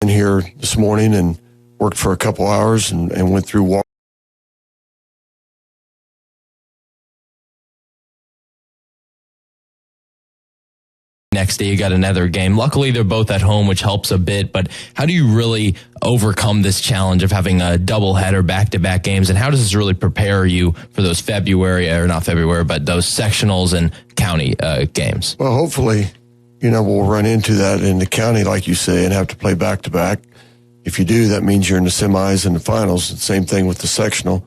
in here this morning and worked for a couple hours and went through walk. Next day you got another game. Luckily they're both at home, which helps a bit, but how do you really overcome this challenge of having a doubleheader back-to-back games, and how does this really prepare you for those those sectionals and county games? Well, hopefully, we'll run into that in the county, like you say, and have to play back-to-back. If you do, that means you're in the semis and the finals. The same thing with the sectional.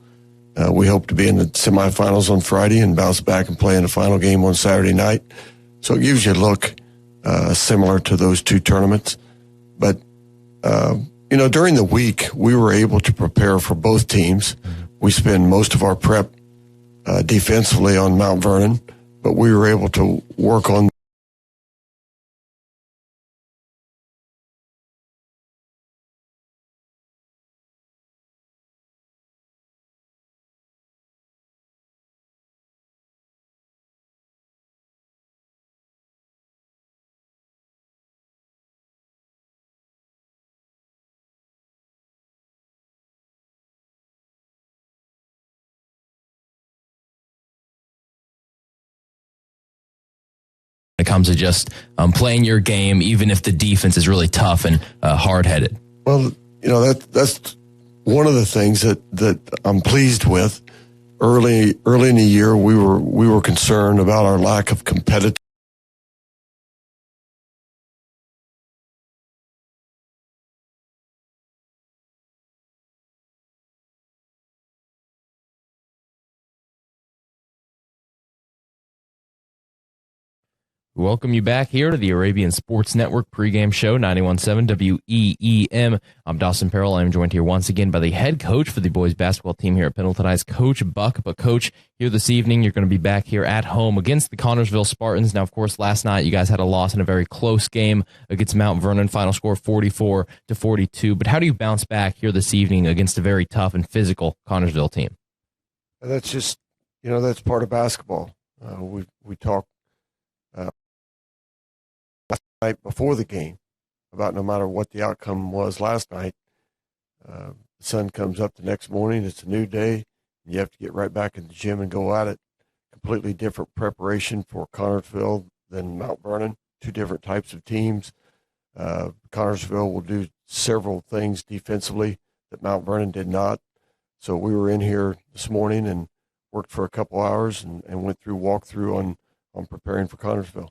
We hope to be in the semifinals on Friday and bounce back and play in the final game on Saturday night. So it gives you a look similar to those two tournaments. But, during the week, we were able to prepare for both teams. We spend most of our prep defensively on Mount Vernon, but we were able to work on it comes to just playing your game, even if the defense is really tough and hard-headed? Well, that's one of the things that I'm pleased with. Early in the year, we were concerned about our lack of competitive. Welcome you back here to the Arabian Sports Network pregame show, 91.7 WEEM. I'm Dawson Perrell. I'm joined here once again by the head coach for the boys basketball team here at Pendleton High, Coach Buck. But, Coach, here this evening, you're going to be back here at home against the Connersville Spartans. Now, of course, last night you guys had a loss in a very close game against Mount Vernon, final score 44-42. But how do you bounce back here this evening against a very tough and physical Connersville team? That's just, that's part of basketball. We talked last night before the game about no matter what the outcome was last night, the sun comes up the next morning, it's a new day, and you have to get right back in the gym and go at it. Completely different preparation for Connersville than Mount Vernon, two different types of teams. Connersville will do several things defensively that Mount Vernon did not. So we were in here this morning and worked for a couple hours and went through walkthrough on preparing for Connersville.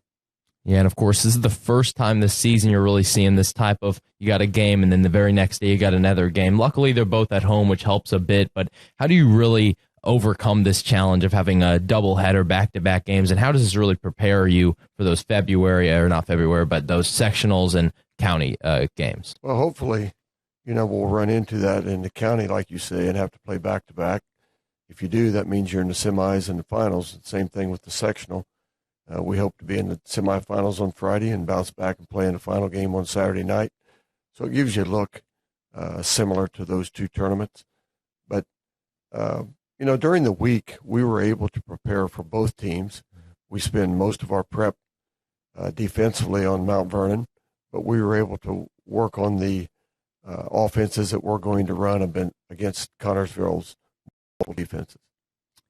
Yeah, and of course, this is the first time this season you're really seeing this type of, you got a game and then the very next day you got another game. Luckily, they're both at home, which helps a bit, but how do you really overcome this challenge of having a doubleheader back-to-back games, and how does this really prepare you for those those sectionals and county games? Well, hopefully, we'll run into that in the county, like you say, and have to play back-to-back. If you do, that means you're in the semis and the finals. Same thing with the sectional. We hope to be in the semifinals on Friday and bounce back and play in the final game on Saturday night. So it gives you a look similar to those two tournaments. But, during the week, we were able to prepare for both teams. We spend most of our prep defensively on Mount Vernon, but we were able to work on the offenses that we're going to run against Connersville's defenses.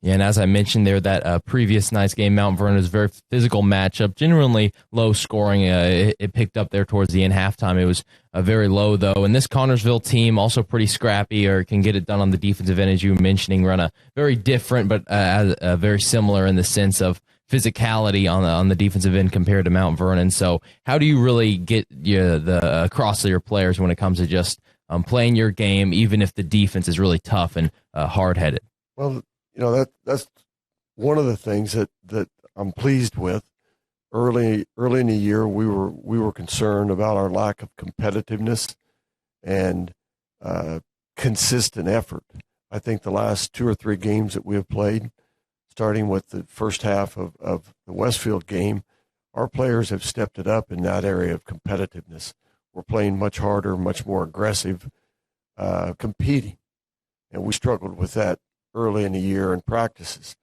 Yeah, and as I mentioned there, that previous night's game, Mount Vernon is a very physical matchup, generally low scoring. It picked up there towards the end halftime. It was very low, though. And this Connersville team, also pretty scrappy, or can get it done on the defensive end, as you were mentioning, run a very different but very similar in the sense of physicality on the defensive end compared to Mount Vernon. So how do you really get across to your players when it comes to just playing your game, even if the defense is really tough and hard-headed? Well, that's one of the things that I'm pleased with. Early in the year, we were concerned about our lack of competitiveness and consistent effort. I think the last 2 or 3 games that we have played, starting with the first half of the Westfield game, our players have stepped it up in that area of competitiveness. We're playing much harder, much more aggressive, competing, and we struggled with that early in the year in practices.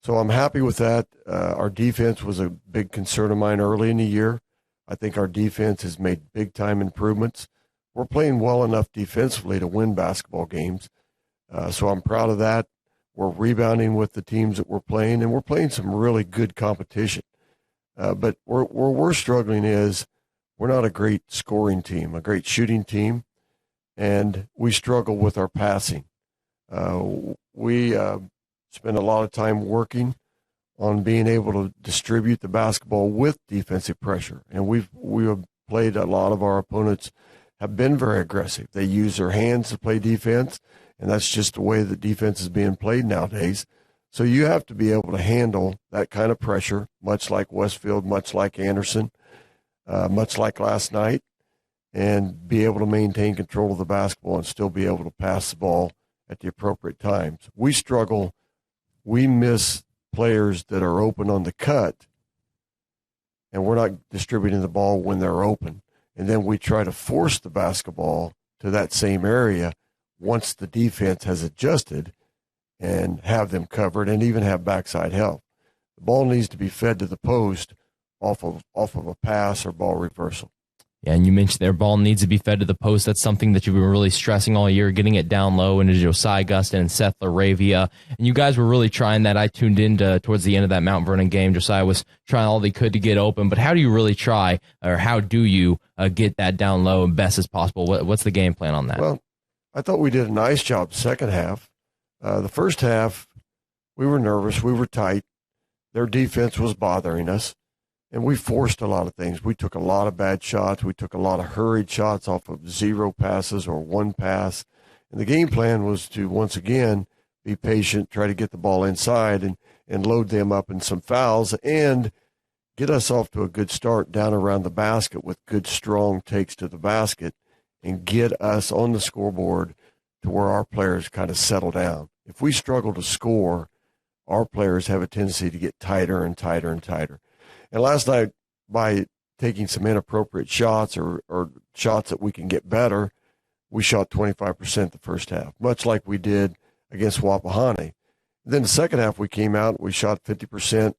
So I'm happy with that. Our defense was a big concern of mine early in the year. I think our defense has made big-time improvements. we're playing well enough defensively to win basketball games. So I'm proud of that. We're rebounding with the teams that we're playing, and we're playing some really good competition. But where we're struggling is we're not a great scoring team, a great shooting team, and we struggle with our passing. We spend a lot of time working on being able to distribute the basketball with defensive pressure, and we have played a lot of our opponents have been very aggressive. They use their hands to play defense, and that's just the way the defense is being played nowadays. So you have to be able to handle that kind of pressure, much like Westfield, much like Anderson, much like last night, and be able to maintain control of the basketball and still be able to pass the ball at the appropriate times. We struggle. We miss players that are open on the cut, and we're not distributing the ball when they're open. And then we try to force the basketball to that same area once the defense has adjusted and have them covered and even have backside help. The ball needs to be fed to the post off of a pass or ball reversal. Yeah, and you mentioned their ball needs to be fed to the post. That's something that you've been really stressing all year, getting it down low into Josiah Gustin and Seth Laravia. And you guys were really trying that. I tuned in towards the end of that Mount Vernon game. Josiah was trying all he could to get open. But how do you really try, or how do you get that down low and best as possible? What's the game plan on that? Well, I thought we did a nice job second half. The first half, we were nervous. We were tight. Their defense was bothering us. And we forced a lot of things. We took a lot of bad shots. We took a lot of hurried shots off of 0 passes or 1 pass. And the game plan was to, once again, be patient, try to get the ball inside and load them up in some fouls and get us off to a good start down around the basket with good, strong takes to the basket and get us on the scoreboard to where our players kind of settle down. If we struggle to score, our players have a tendency to get tighter and tighter and tighter. And last night, by taking some inappropriate shots or shots that we can get better, we shot 25% the first half, much like we did against Wapahane. Then the second half, we came out, we shot 50%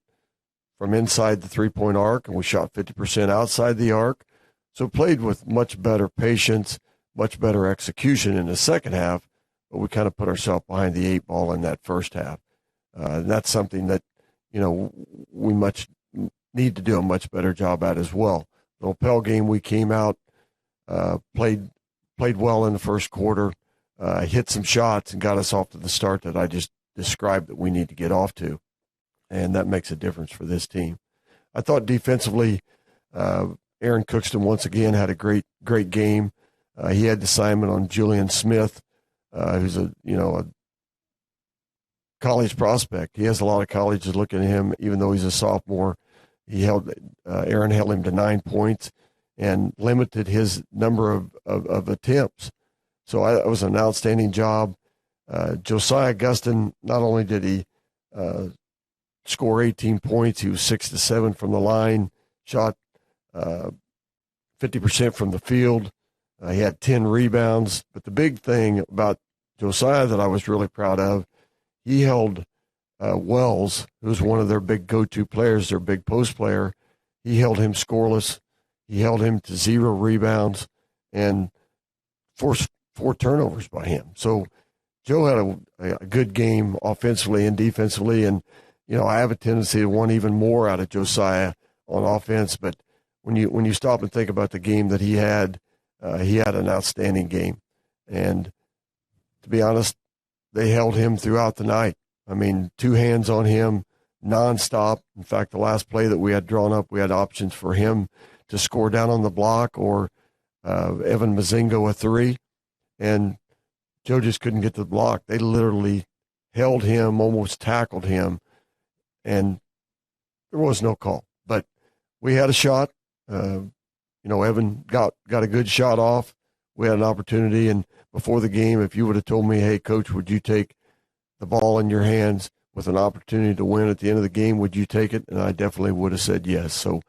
from inside the three-point arc, and we shot 50% outside the arc. So played with much better patience, much better execution in the second half, but we kind of put ourselves behind the 8 ball in that first half. And that's something that, we need to do a much better job at as well. The Opel game, we came out, played well in the first quarter, hit some shots and got us off to the start that I just described that we need to get off to, and that makes a difference for this team. I thought defensively, Aaron Cookston once again had a great game. He had the assignment on Julian Smith, who's a college prospect. He has a lot of colleges looking at him, even though he's a sophomore. Aaron held him to 9 points and limited his number of attempts. So it was an outstanding job. Josiah Gustin, not only did he score 18 points, he was 6-7 from the line, shot 50% from the field. He had 10 rebounds. But the big thing about Josiah that I was really proud of, he held Wells, who's one of their big go-to players, their big post player. He held him scoreless. He held him to 0 rebounds and forced 4 turnovers by him. So Joe had a good game offensively and defensively, and I have a tendency to want even more out of Josiah on offense. But when you stop and think about the game that he had an outstanding game. And to be honest, they held him throughout the night. I mean, 2 hands on him nonstop. In fact, the last play that we had drawn up, we had options for him to score down on the block or Evan Mazingo a 3. And Joe just couldn't get to the block. They literally held him, almost tackled him, and there was no call. But we had a shot. Evan got a good shot off. We had an opportunity, and before the game, if you would have told me, hey, Coach, would you take the ball in your hands with an opportunity to win at the end of the game, would you take it? And I definitely would have said yes. So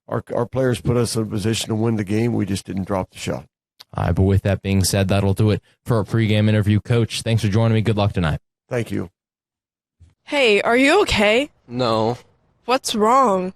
our players put us in a position to win the game. We just didn't drop the shot. All right, but with that being said, that'll do it for our pregame interview. Coach, thanks for joining me. Good luck tonight. Thank you. Hey, are you okay? No. What's wrong?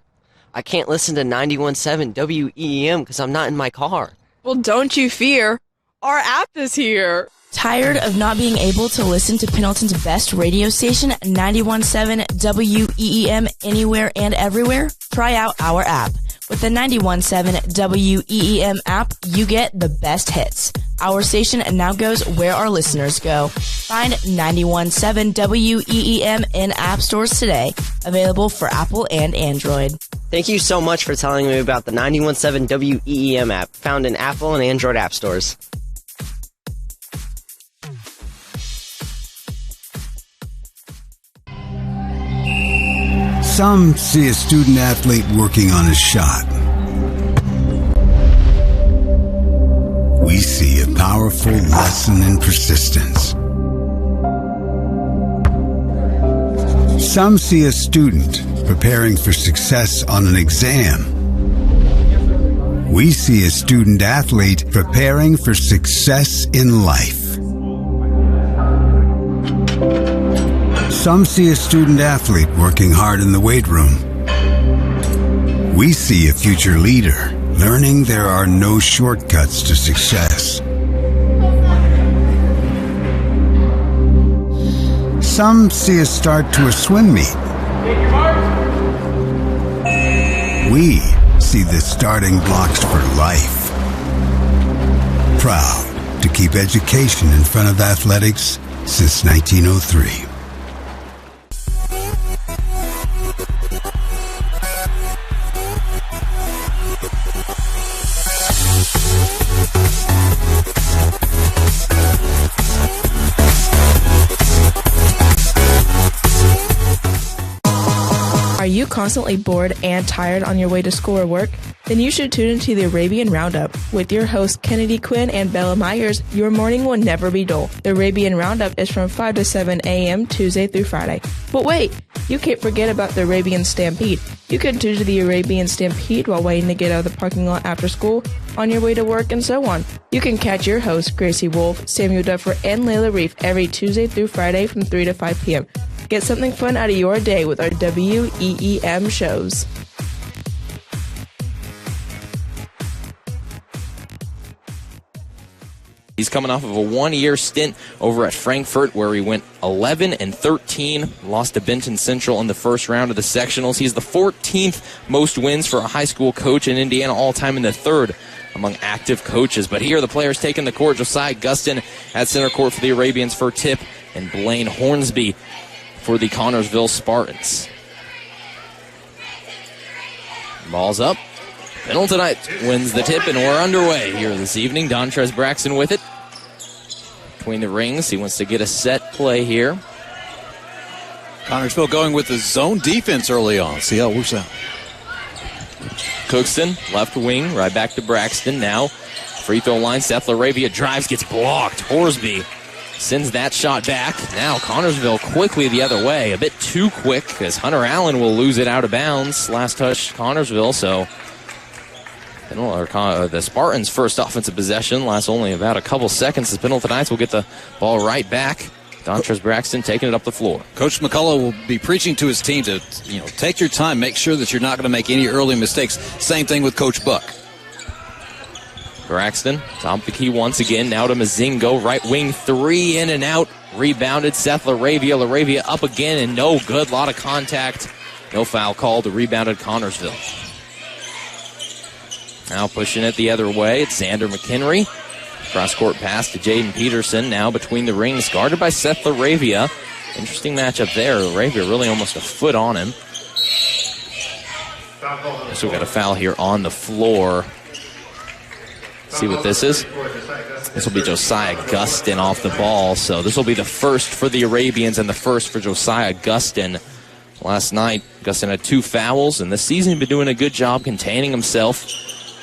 I can't listen to 91.7 WEEM because I'm not in my car. Well, don't you fear. our app is here. Tired of not being able to listen to Pendleton's best radio station, 91.7 WEEM, anywhere and everywhere? Try out our app. With the 91.7 WEEM app, you get the best hits. Our station now goes where our listeners go. Find 91.7 WEEM in app stores today. Available for Apple and Android. Thank you so much for telling me about the 91.7 WEEM app, found in Apple and Android app stores. Some see a student athlete working on a shot. We see a powerful lesson in persistence. Some see a student preparing for success on an exam. We see a student athlete preparing for success in life. Some see a student athlete working hard in the weight room. We see a future leader learning there are no shortcuts to success. Some see a start to a swim meet. We see the starting blocks for life. Proud to keep education in front of athletics since 1903. Are you constantly bored and tired on your way to school or work? Then you should tune into the Arabian Roundup. With your hosts Kennedy Quinn and Bella Myers, your morning will never be dull. The Arabian Roundup is from 5 to 7 a.m. Tuesday through Friday. But wait, you can't forget about the Arabian Stampede. You can tune to the Arabian Stampede while waiting to get out of the parking lot after school, on your way to work, and so on. You can catch your hosts Gracie Wolf, Samuel Duffer, and Layla Reef every Tuesday through Friday from 3 to 5 p.m. Get something fun out of your day with our WEEM shows. He's coming off of a one-year stint over at Frankfurt where he went 11-13, lost to Benton Central in the first round of the sectionals. He's the 14th most wins for a high school coach in Indiana all-time and the third among active coaches. But here are the players taking the court. Josiah Gustin at center court for the Arabians for Tip, and Blaine Hornsby for the Connersville Spartans. Ball's up. Pendleton wins the tip, and we're underway here this evening. Dontrez Braxton with it. Between the rings, he wants to get a set play here. Connersville going with the zone defense early on. See how it works out. Cookston, left wing, right back to Braxton. Now, free throw line, Seth LaRavia drives, gets blocked. Horsby sends that shot back. Now Connersville quickly the other way. A bit too quick because Hunter Allen will lose it out of bounds. Last touch Connersville, so the Spartans' first offensive possession lasts only about a couple seconds as Pendleton Knights will get the ball right back. Dontrez Braxton taking it up the floor. Coach McCullough will be preaching to his team to, take your time, make sure that you're not going to make any early mistakes. Same thing with Coach Buck. Braxton, top of the key once again, now to Mazingo, right wing three, in and out, rebounded, Seth LaRavia. LaRavia up again, and no good, lot of contact. No foul called, rebounded Connersville. Now pushing it the other way, it's Xander McHenry. Cross-court pass to Jaden Peterson, now between the rings, guarded by Seth LaRavia. Interesting matchup there, LaRavia really almost a foot on him. So we got a foul here on the floor. See what this is? This will be Josiah Gustin off the ball. So this will be the first for the Arabians and the first for Josiah Gustin. Last night, Gustin had 2 fouls, and this season he's been doing a good job containing himself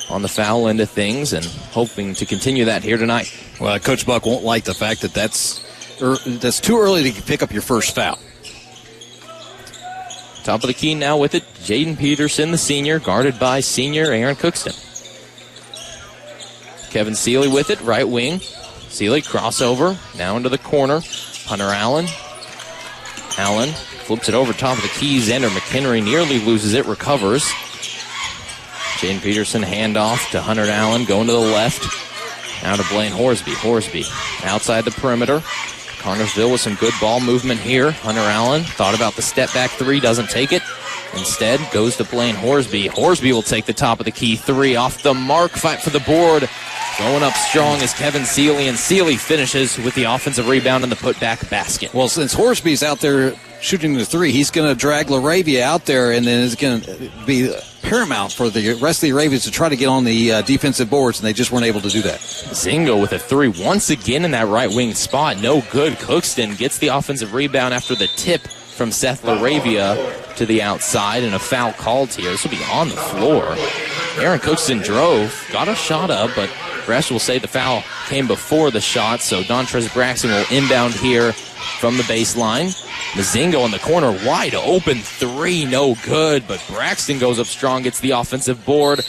on the foul end of things and hoping to continue that here tonight. Well, Coach Buck won't like the fact that that's too early to pick up your first foul. Top of the key now with it, Jaden Peterson, the senior, guarded by senior Aaron Cookston. Kevin Seeley with it, right wing. Seeley crossover, now into the corner. Hunter Allen. Allen flips it over top of the key. Xander McHenry nearly loses it, recovers. Jaden Peterson handoff to Hunter Allen, going to the left. Now to Blaine Horsby. Horsby outside the perimeter. Connersville with some good ball movement here. Hunter Allen thought about the step back three, doesn't take it. Instead, goes to Blaine Horsby. Horsby will take the top of the key three off the mark. Fight for the board. Going up strong is Kevin Seeley, and Seeley finishes with the offensive rebound and the putback basket. Well, since Horsby's out there shooting the three, he's going to drag LaRavia out there, and then it's going to be paramount for the rest of the Arabians to try to get on the defensive boards, and they just weren't able to do that. Zingo with a three once again in that right wing spot. No good. Cookston gets the offensive rebound after the tip from Seth LaRavia to the outside, and a foul called here. This will be on the floor. Aaron Cookston drove, got a shot up, but refs will say the foul came before the shot, so Dontrez Braxton will inbound here from the baseline. Mazingo in the corner, wide open three, no good, but Braxton goes up strong, gets the offensive board.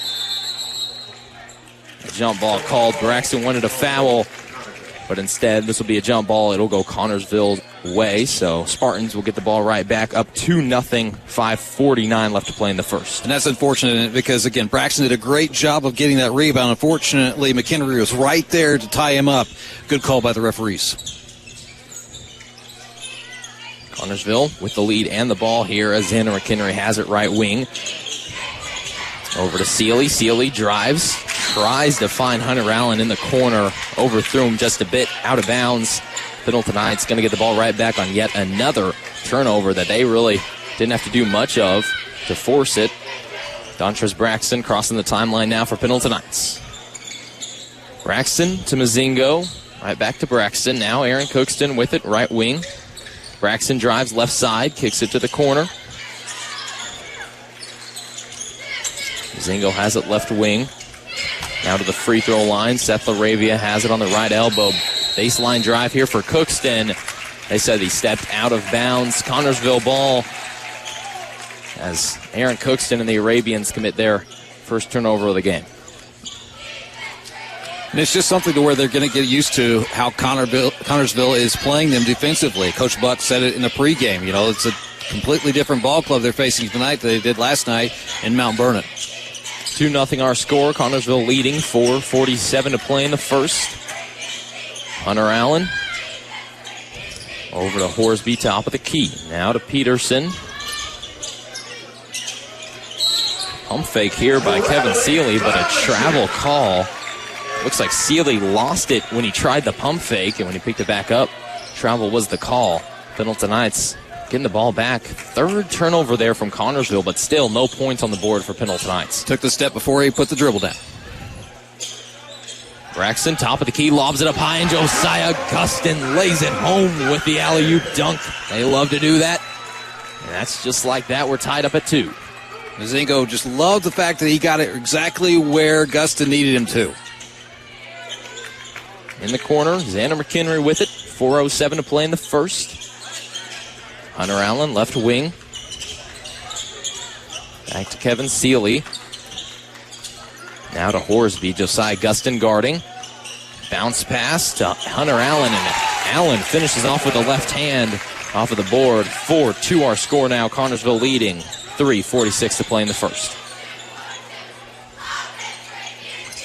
A jump ball called. Braxton wanted a foul, but instead this will be a jump ball. It'll go Connersville's way, so Spartans will get the ball right back up 2-0, 5:49 left to play in the first. And that's unfortunate because, again, Braxton did a great job of getting that rebound. Unfortunately, McHenry was right there to tie him up. Good call by the referees. Connersville with the lead and the ball here as Xander McHenry has it right wing. Over to Seeley. Seeley drives, tries to find Hunter Allen in the corner, overthrew him just a bit out of bounds. Pendleton's going to get the ball right back on yet another turnover that they really didn't have to do much of to force it. Dontrez Braxton crossing the timeline now for Pendletonites. Braxton to Mazingo, right back to Braxton. Now Aaron Cookston with it, right wing. Braxton drives left side, kicks it to the corner. Mazingo has it left wing. Now to the free throw line. Seth LaRavia has it on the right elbow. Baseline drive here for Cookston. They said he stepped out of bounds. Connersville ball as Aaron Cookston and the Arabians commit their first turnover of the game. And it's just something to where they're going to get used to how Connersville is playing them defensively. Coach Buck said it in the pregame. You know, it's a completely different ball club they're facing tonight than they did last night in Mount Vernon. 2-0 our score. Connersville leading, 4:47 to play in the first. Hunter Allen over to Horsby, top of the key. Now to Peterson. Pump fake here by Kevin Seeley, but a travel call. Looks like Seeley lost it when he tried the pump fake, and when he picked it back up, travel was the call. Pendletonites getting the ball back. Third turnover there from Connersville, but still no points on the board for Pendletonites. Took the step before he put the dribble down. Braxton, top of the key, lobs it up high, and Josiah Gustin lays it home with the alley-oop dunk. They love to do that. And that's just like that. We're tied up at 2. Mazingo just loved the fact that he got it exactly where Gustin needed him to. In the corner, Xander McHenry with it. 4:07 to play in the first. Hunter Allen, left wing. Back to Kevin Seeley. Now to Horsby. Josiah Gustin guarding. Bounce pass to Hunter Allen, and Allen finishes off with the left hand off of the board. 4-2 our score now. Connersville leading. 3:46 to play in the first.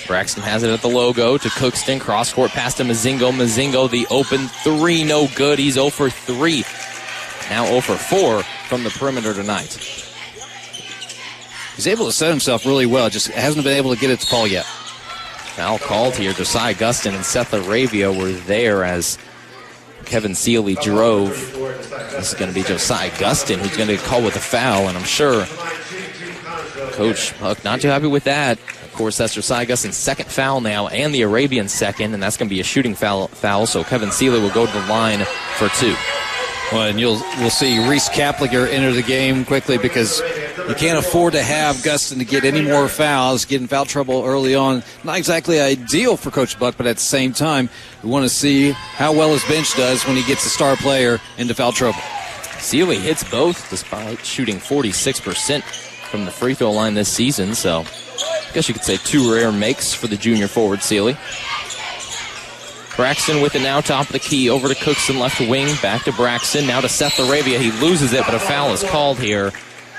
Braxton has it at the logo to Cookston. Cross-court pass to Mazingo. Mazingo, the open three, no good. He's 0 for 3. Now 0 for 4 from the perimeter tonight. He's able to set himself really well. Just hasn't been able to get it to fall yet. Foul called here. Josiah Gustin and Seth LaRavia were there as Kevin Seeley drove. This is going to be Josiah Gustin who's going to get called with a foul, and I'm sure Coach Buck not too happy with that. Of course, that's Josiah Gustin's second foul now, and the Arabian second, and that's going to be a shooting foul. So Kevin Seeley will go to the line for 2. Well, and we'll see Reese Kaplinger enter the game quickly because you can't afford to have Gustin to get any more fouls, get in foul trouble early on. Not exactly ideal for Coach Buck, but at the same time, we want to see how well his bench does when he gets a star player into foul trouble. Seeley hits both despite shooting 46% from the free throw line this season, so I guess you could say 2 rare makes for the junior forward Seeley. Braxton with it now, top of the key, over to Cookson, left wing, back to Braxton, now to Seth LaRavia. He loses it, but a foul is called here,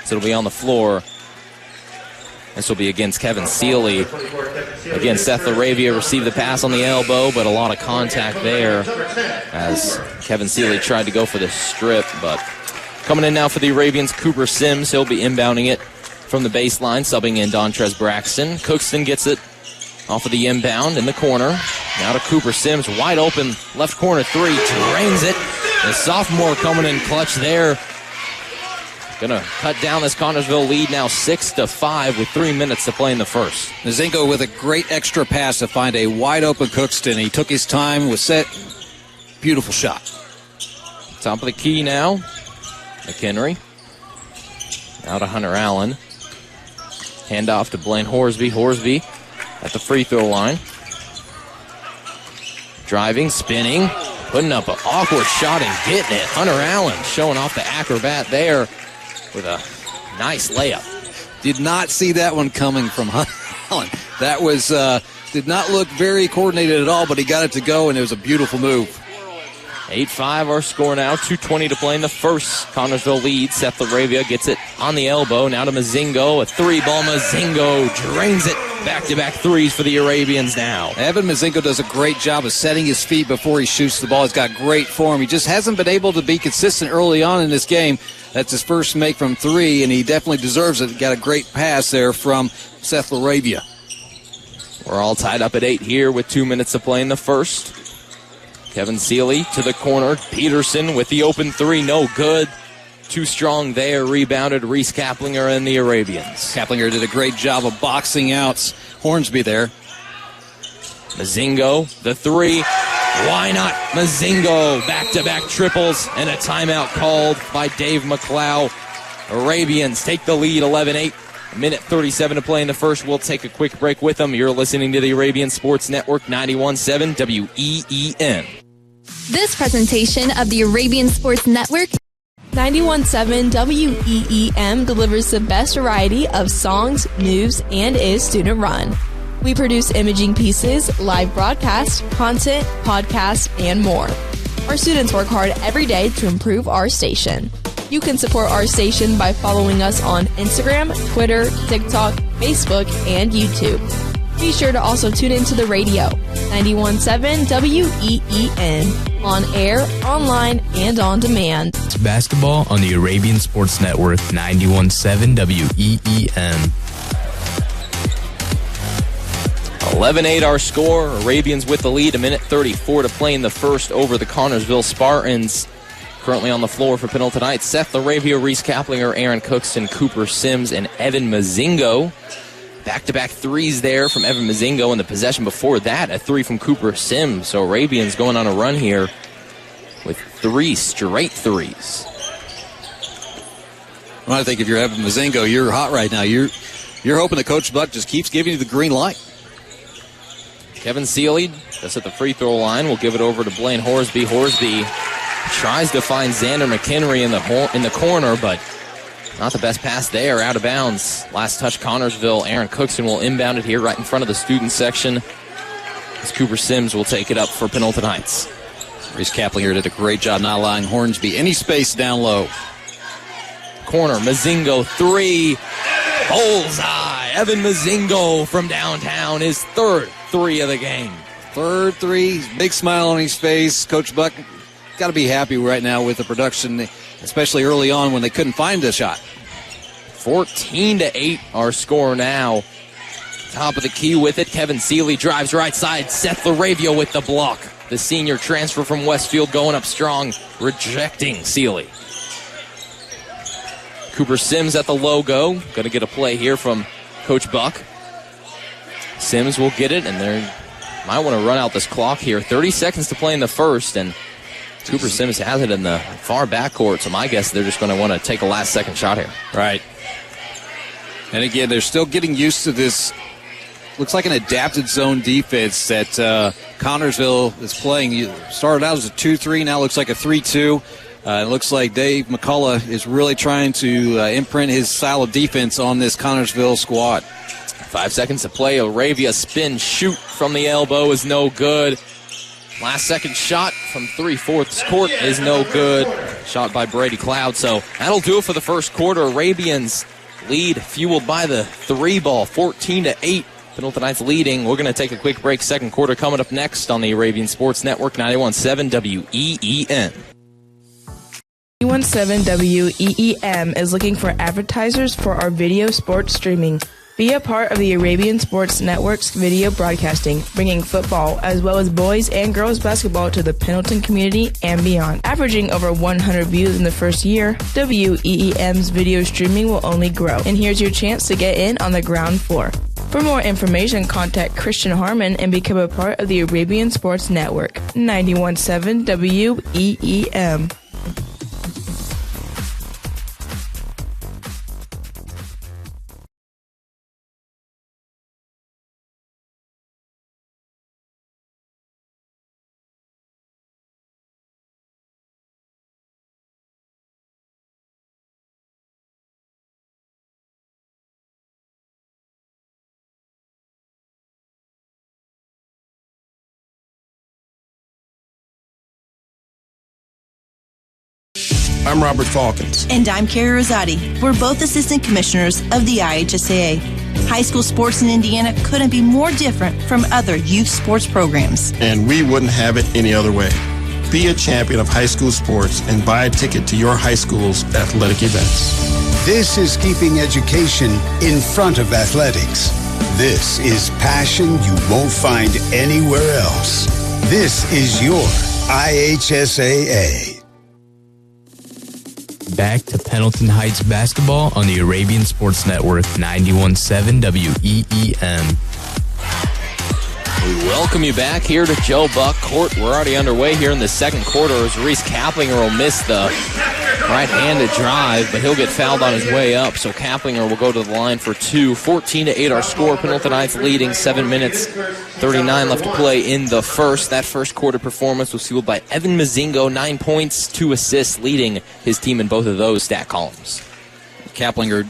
so it'll be on the floor. This will be against Kevin Seeley. Again, Seth Laravia received the pass on the elbow, but a lot of contact there as Kevin Seeley tried to go for the strip. But coming in now for the Arabians, Cooper Sims. He'll be inbounding it from the baseline, subbing in Dontrez Braxton. Cookston gets it off of the inbound in the corner. Now to Cooper Sims, wide open left corner three, drains it. The sophomore coming in clutch there. Gonna cut down this Connersville lead now 6-5 with 3 minutes to play in the first. Mazingo with a great extra pass to find a wide open Cookston. He took his time, was set. Beautiful shot. Top of the key now. McHenry. Now to Hunter Allen. Handoff to Blaine Horsby. Horsby at the free throw line. Driving, spinning, putting up an awkward shot and getting it. Hunter Allen showing off the acrobat there with a nice layup. Did not see that one coming from Hunter Allen. That was did not look very coordinated at all, but he got it to go, and it was a beautiful move. 8-5 our score now. 2:20 to play in the first. Connersville leads. Seth Laravia gets it on the elbow. Now to Mazingo. A three-ball. Mazingo drains it. Back-to-back threes for the Arabians now. Evan Mazingo does a great job of setting his feet before he shoots the ball. He's got great form. He just hasn't been able to be consistent early on in this game. That's his first make from three, and he definitely deserves it. Got a great pass there from Seth Laravia. We're all tied up at 8 here with 2 minutes to play in the first. Kevin Seeley to the corner. Peterson with the open three. No good. Too strong there. Rebounded Reese Kaplinger and the Arabians. Kaplinger did a great job of boxing out Hornsby there. Mazingo, the three. Why not? Mazingo, back-to-back triples and a timeout called by Dave McLeod. Arabians take the lead 11-8. Minute 37 to play in the first. We'll take a quick break with them. You're listening to the Arabian Sports Network 91.7 WEEN. This presentation of the Arabian Sports Network 91.7 WEEM delivers the best variety of songs, news, and is student-run. We produce imaging pieces, live broadcasts, content, podcasts, and more. Our students work hard every day to improve our station. You can support our station by following us on Instagram, Twitter, TikTok, Facebook, and YouTube. Be sure to also tune into the radio, 91.7 WEEN, on air, online, and on demand. It's basketball on the Arabian Sports Network, 91.7 WEEN. 11-8 our score. Arabians with the lead. 1:34 to play in the first over the Connersville Spartans. Currently on the floor for Pendleton tonight, Seth Laravia, Reese Kaplinger, Aaron Cookston, Cooper Sims, and Evan Mazingo. Back-to-back threes there from Evan Mazingo, and the possession before that, a three from Cooper Sims. So Arabians going on a run here with 3 straight threes. Well, I think if you're Evan Mazingo, you're hot right now. You're hoping that Coach Buck just keeps giving you the green light. Kevin Seeley just at the free throw line. We'll give it over to Blaine Horsby. Horsby tries to find Xander McHenry in the corner, but not the best pass there, out of bounds. Last touch, Connersville. Aaron Cookson will inbound it here right in front of the student section. As Cooper Sims will take it up for Pendleton Heights. Reese Kaplinger did a great job not allowing Hornsby any space down low. Corner, Mazingo, three. Bullseye. Evan Mazingo from downtown, his third three of the game. Third three, big smile on his face. Coach Buck got to be happy right now with the production, especially early on when they couldn't find a shot. 14-8 our score now. Top of the key with it. Kevin Seeley drives right side. Seth Laravia with the block. The senior transfer from Westfield going up strong, rejecting Seeley. Cooper Sims at the logo. Going to get a play here from Coach Buck. Sims will get it, and they might want to run out this clock here. 30 seconds to play in the first, and Cooper Sims has it in the far backcourt, so my guess they're just going to want to take a last-second shot here. Right. And again, they're still getting used to this. Looks like an adapted zone defense that Connersville is playing. You started out as a 2-3, now looks like a 3-2. It looks like Dave McCullough is really trying to imprint his style of defense on this Connersville squad. 5 seconds to play. Laravia spin shoot from the elbow is no good. Last second shot from 3/4 court is no good. Shot by Brady Cloud. So that'll do it for the first quarter. Arabians Lead fueled by the 3 ball, 14-8. Pendleton Heights leading. We're going to take a quick break. Second quarter coming up next on the Arabian Sports Network, 91.7 WEEM. 91.7 WEEM is looking for advertisers for our video sports streaming. Be a part of the Arabian Sports Network's video broadcasting, bringing football as well as boys and girls basketball to the Pendleton community and beyond. Averaging over 100 views in the first year, WEEM's video streaming will only grow. And here's your chance to get in on the ground floor. For more information, contact Christian Harmon and become a part of the Arabian Sports Network. 91.7 WEEM. I'm Robert Falkins. And I'm Carrie Rosati. We're both assistant commissioners of the IHSAA. High school sports in Indiana couldn't be more different from other youth sports programs. And we wouldn't have it any other way. Be a champion of high school sports and buy a ticket to your high school's athletic events. This is keeping education in front of athletics. This is passion you won't find anywhere else. This is your IHSAA. Back to Pendleton Heights basketball on the Arabian Sports Network, 91.7 WEEM. We welcome you back here to Joe Buck Court. We're already underway here in the second quarter as Reese Kaplinger will miss the right-handed drive, but he'll get fouled on his way up. So Kaplinger will go to the line for two. 14-8 our score. Pendleton Heights leading, 7 minutes, 39 left to play in the first. That first quarter performance was fueled by Evan Mazingo, 9 points, 2 assists, leading his team in both of those stat columns. Kaplinger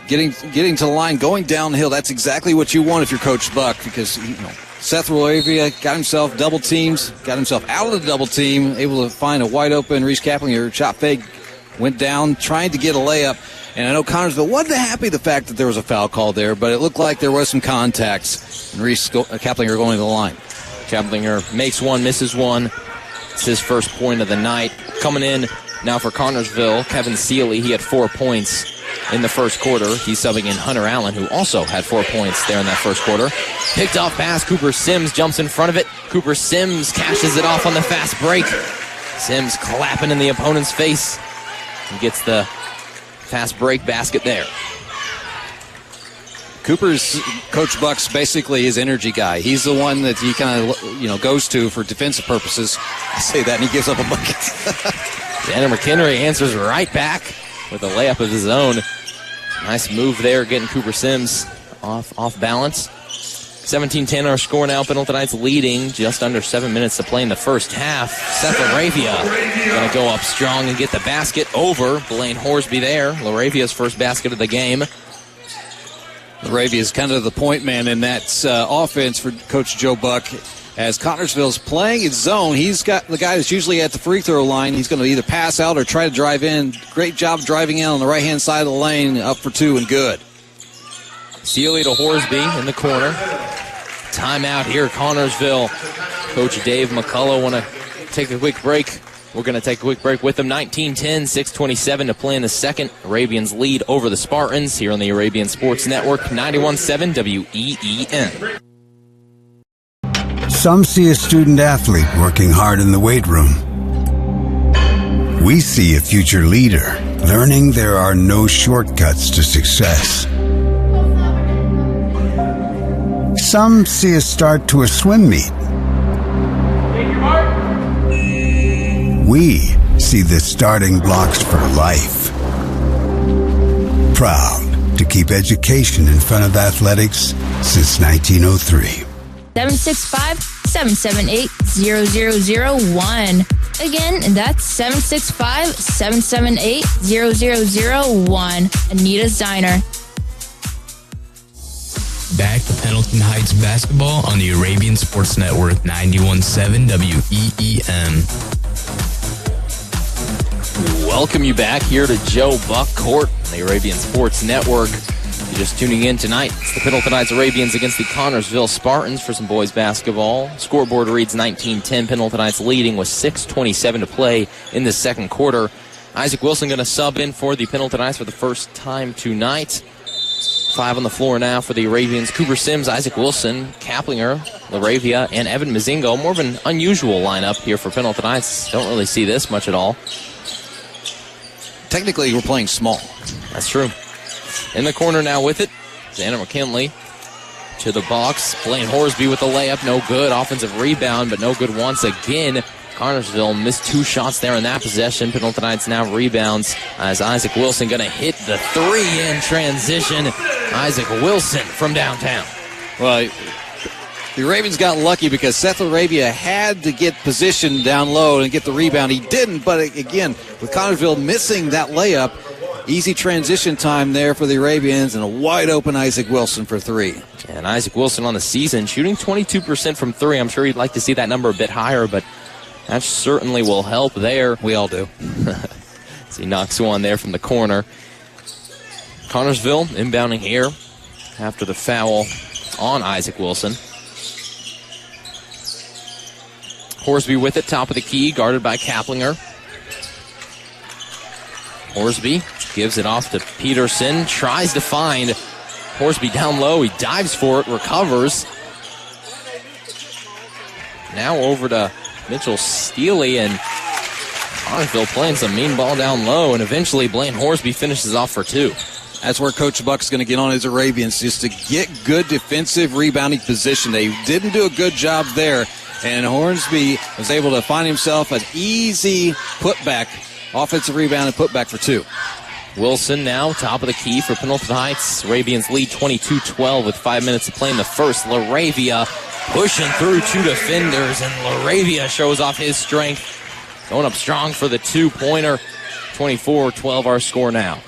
getting to the line, going downhill. That's exactly what you want if you're Coach Buck, because Seth Roavia got himself double teams, got himself out of the double team, able to find a wide open Reese Kaplinger. Shot fake, went down, trying to get a layup. And I know Connersville wasn't happy the fact that there was a foul call there, but it looked like there was some contacts. And Reese Kaplinger going to the line. Kaplinger makes one, misses one. It's his first point of the night. Coming in now for Connersville, Kevin Seeley. He had 4 points in the first quarter. He's subbing in Hunter Allen, who also had 4 points there in that first quarter. Picked off pass. Cooper Sims jumps in front of it. Cooper Sims cashes it off on the fast break. Sims clapping in the opponent's face. He gets the fast break basket there. Cooper's Coach Buck's basically his energy guy. He's the one that he kind of goes to for defensive purposes. I say that and he gives up a bucket. Tanner McHenry answers right back with a layup of his own. Nice move there, getting Cooper Sims off balance. 17-10 our score now. Pendleton Heights leading, just under 7 minutes to play in the first half. Seth Laravia going to go up strong and get the basket over Blaine Horsby there. Laravia's first basket of the game. Laravia is kind of the point man in that offense for Coach Joe Buck. As Connersville's playing its zone, he's got the guy that's usually at the free throw line. He's going to either pass out or try to drive in. Great job driving in on the right-hand side of the lane, up for two and good. Seeley to Horsby in the corner. Timeout here, Connersville. Coach Dave McCullough want to take a quick break. We're going to take a quick break with them. 19-10, 6:27 to play in the second. Arabians lead over the Spartans here on the Arabian Sports Network, 91.7 WEEM. Some see a student athlete working hard in the weight room. We see a future leader learning there are no shortcuts to success. Some see a start to a swim meet. We see the starting blocks for life. Proud to keep education in front of athletics since 1903. 765-778-0001. Again, that's 765-778-0001. Anita's Diner. Back to Pendleton Heights basketball on the Arabian Sports Network, 91.7 WEEM. Welcome you back here to Joe Buck Court on the Arabian Sports Network. If you're just tuning in tonight, it's the Pendleton Knights Arabians against the Connersville Spartans for some boys basketball. Scoreboard reads 19-10. Pendleton Knights leading with 6:27 to play in the second quarter. Isaac Wilson going to sub in for the Pendleton Knights for the first time tonight. 5 on the floor now for the Arabians. Cooper Sims, Isaac Wilson, Kaplinger, LaRavia, and Evan Mazingo. More of an unusual lineup here for Pendleton Knights. Don't really see this much at all. Technically, we're playing small. That's true. In the corner now with it, Xander McKinley to the box. Blaine Horsby with the layup, no good. Offensive rebound, but no good once again. Connersville missed 2 shots there in that possession. Pendleton Knights now rebounds as Isaac Wilson going to hit the 3 in transition. Isaac Wilson from downtown. Well, the Ravens got lucky because Seth LaRavia had to get positioned down low and get the rebound. He didn't, but again, with Connersville missing that layup, easy transition time there for the Arabians and a wide open Isaac Wilson for 3. And Isaac Wilson on the season shooting 22% from 3. I'm sure he'd like to see that number a bit higher, but that certainly will help there. We all do. So he knocks one there from the corner. Connersville inbounding here after the foul on Isaac Wilson. Horsby with it, top of the key, guarded by Kaplinger. Horsby gives it off to Peterson, tries to find Horsby down low. He dives for it, recovers. Now over to Mitchell Steely, and Connersville playing some mean ball down low, and eventually Blaine Horsby finishes off for 2. That's where Coach Buck's going to get on his Arabians, just to get good defensive rebounding position. They didn't do a good job there, and Hornsby was able to find himself an easy putback, offensive rebound and putback for 2. Wilson now top of the key for Pendleton Heights. Arabians lead 22-12 with 5 minutes to play in the first. LaRavia pushing through 2 defenders, and LaRavia shows off his strength. Going up strong for the 2-pointer. 24-12 our score now.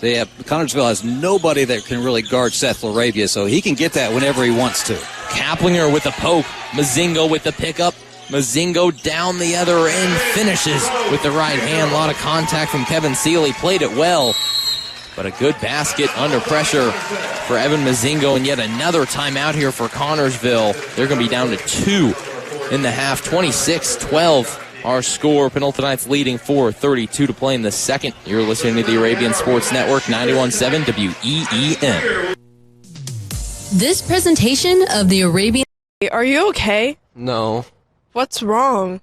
Connersville has nobody that can really guard Seth LaRavia, so he can get that whenever he wants to. Kaplinger with the poke. Mazingo with the pickup. Mazingo down the other end, finishes with the right hand. A lot of contact from Kevin Seeley. Played it well, but a good basket under pressure for Evan Mazingo, and yet another timeout here for Connersville. They're going to be down to 2 in the half. 26-12 our score. Pendleton Knights leading 4:32 to play in the second. You're listening to the Arabian Sports Network, 91.7 WEEM. This presentation of the Arabian... Are you okay? No. What's wrong?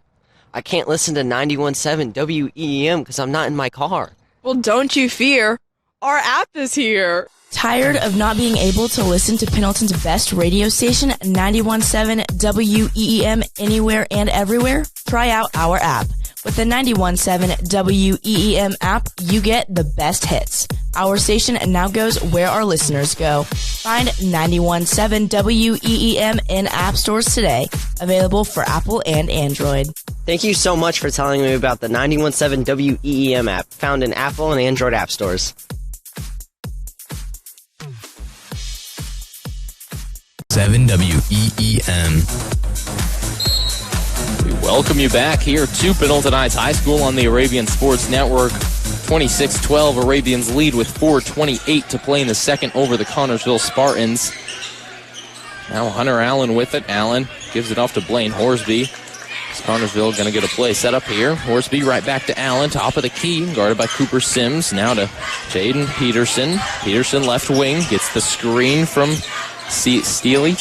I can't listen to 91.7 WEEM because I'm not in my car. Well, don't you fear. Our app is here. Tired of not being able to listen to Pendleton's best radio station, 91.7 WEEM, anywhere and everywhere? Try out our app. With the 91.7 WEEM app, you get the best hits. Our station now goes where our listeners go. Find 91.7 WEEM in app stores today. Available for Apple and Android. Thank you so much for telling me about the 91.7 WEEM app, found in Apple and Android app stores. 7 WEEM. We welcome you back here to Pendleton Heights High School on the Arabian Sports Network. 26-12, Arabians lead with 4:28 to play in the second over the Connersville Spartans. Now Hunter Allen with it. Allen gives it off to Blaine Horsby. Connersville going to get a play set up here. Horsby right back to Allen, top of the key, guarded by Cooper Sims. Now to Jaden Peterson. Peterson left wing, gets the screen from Steely.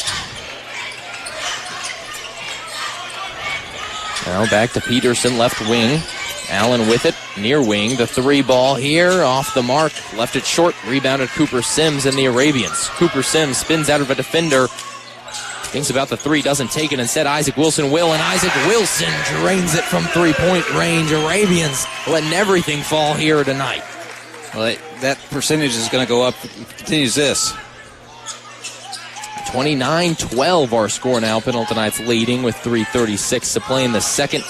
Now back to Peterson, left wing. Allen with it, near wing. The 3 ball here, off the mark. Left it short, rebounded Cooper Sims and the Arabians. Cooper Sims spins out of a defender. Thinks about the 3, doesn't take it. Instead, Isaac Wilson will, and Isaac Wilson drains it from 3-point range. Arabians letting everything fall here tonight. Well, that percentage is going to go up if it continues this. 29-12 our score now. Pendleton Knights leading with 3:36 to play in the second.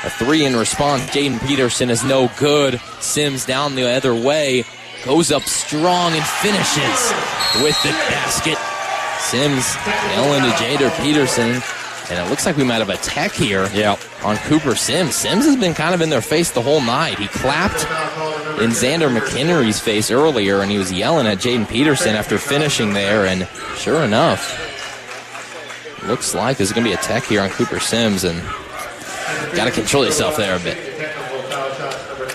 A 3 in response. Jaden Peterson is no good. Sims down the other way. Goes up strong and finishes with the basket. Sims yelling to Jader Peterson. And it looks like we might have a tech here on Cooper Sims. Sims has been kind of in their face the whole night. He clapped in Xander McHenry's face earlier, and he was yelling at Jaden Peterson after finishing there. And sure enough, looks like there's going to be a tech here on Cooper Sims, and got to control yourself there a bit.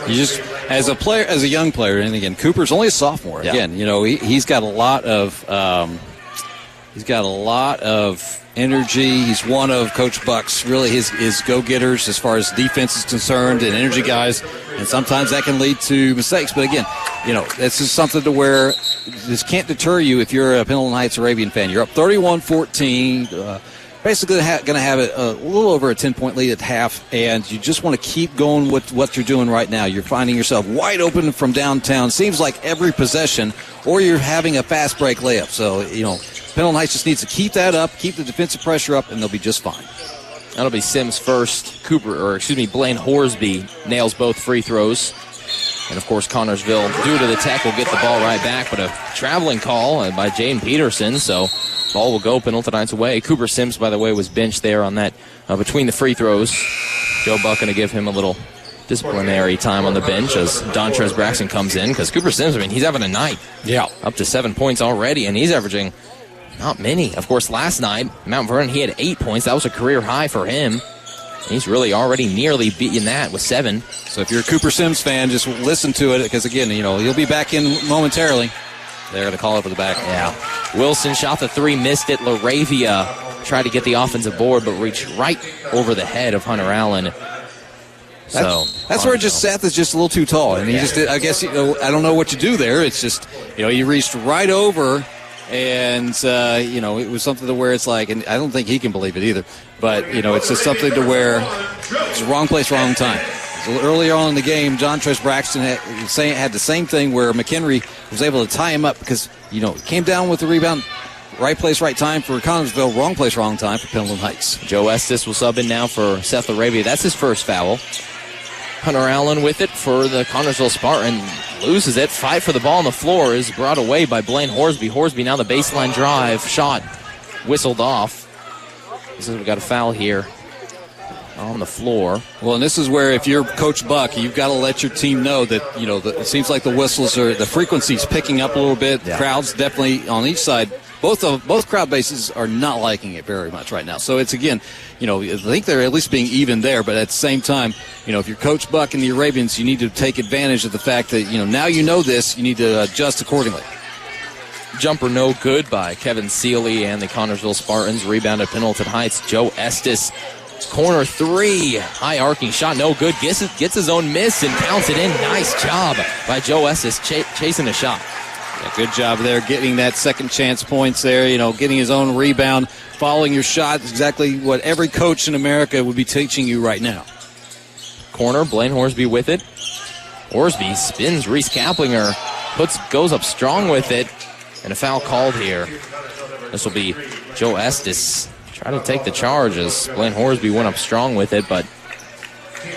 You just, as a young player, and again, Cooper's only a sophomore. Again, he's got a lot of energy. He's one of Coach Buck's really his go-getters as far as defense is concerned and energy guys. And sometimes that can lead to mistakes. But again, this is something to where this can't deter you if you're a Pendleton Heights Arabian fan. You're up 31-14. Basically going to have a little over a 10-point lead at half, and you just want to keep going with what you're doing right now. You're finding yourself wide open from downtown. Seems like every possession, or you're having a fast break layup. So, Pendleton Heights just needs to keep that up, keep the defensive pressure up, and they'll be just fine. That'll be Sims first. Blaine Horsby nails both free throws. And, of course, Connersville, due to the tech, will get the ball right back, but a traveling call by Jaden Peterson, so ball will go Pendleton Heights away. Cooper Sims, by the way, was benched there on that between the free throws. Joe Buck going to give him a little disciplinary time on the bench as Dontrez Braxton comes in, because Cooper Sims, he's having a night. Yeah. Up to 7 points already, and he's averaging not many. Of course, last night, Mount Vernon, he had 8 points. That was a career high for him. He's really already nearly beaten that with 7. So if you're a Cooper Sims fan, just listen to it, because, again, he'll be back in momentarily. They're going to call over the back. Yeah. Wilson shot the 3, missed it. LaRavia tried to get the offensive board, but reached right over the head of Hunter Allen. That's where Seth is just a little too tall. And he I guess, I don't know what you do there. It's just, he reached right over, and, it was something to where it's like, and I don't think he can believe it either, but, it's just something to where it's the wrong place, wrong time. So earlier on in the game, John Trish Braxton had the same thing where McHenry was able to tie him up because, came down with the rebound. Right place, right time for Connersville. Wrong place, wrong time for Pendleton Heights. Joe Estes will sub in now for Seth LaRavia. That's his first foul. Hunter Allen with it for the Connersville Spartan. Loses it. Fight for the ball on the floor is brought away by Blaine Horsby. Horsby now the baseline drive. Shot whistled off. We've got a foul here on the floor. Well, and this is where if you're Coach Buck, you've got to let your team know that, it seems like the frequency's picking up a little bit. Yeah. Crowds definitely on each side. Both crowd bases are not liking it very much right now. So it's, again, I think they're at least being even there, but at the same time, if you're Coach Buck and the Arabians, you need to take advantage of the fact that, now this, you need to adjust accordingly. Jumper no good by Kevin Seeley and the Connersville Spartans. Rebound at Pendleton Heights. Joe Estes. Corner 3, high arcing shot, no good. Gets his own miss and counts it in. Nice job by Joe Estes chasing the shot. Yeah, good job there, getting that second chance points there. Getting his own rebound, following your shot. Exactly what every coach in America would be teaching you right now. Corner, Blaine Horsby with it. Horsby spins Reese Kaplinger, goes up strong with it, and a foul called here. This will be Joe Estes. Try to take the charge as Blaine Horsby went up strong with it, but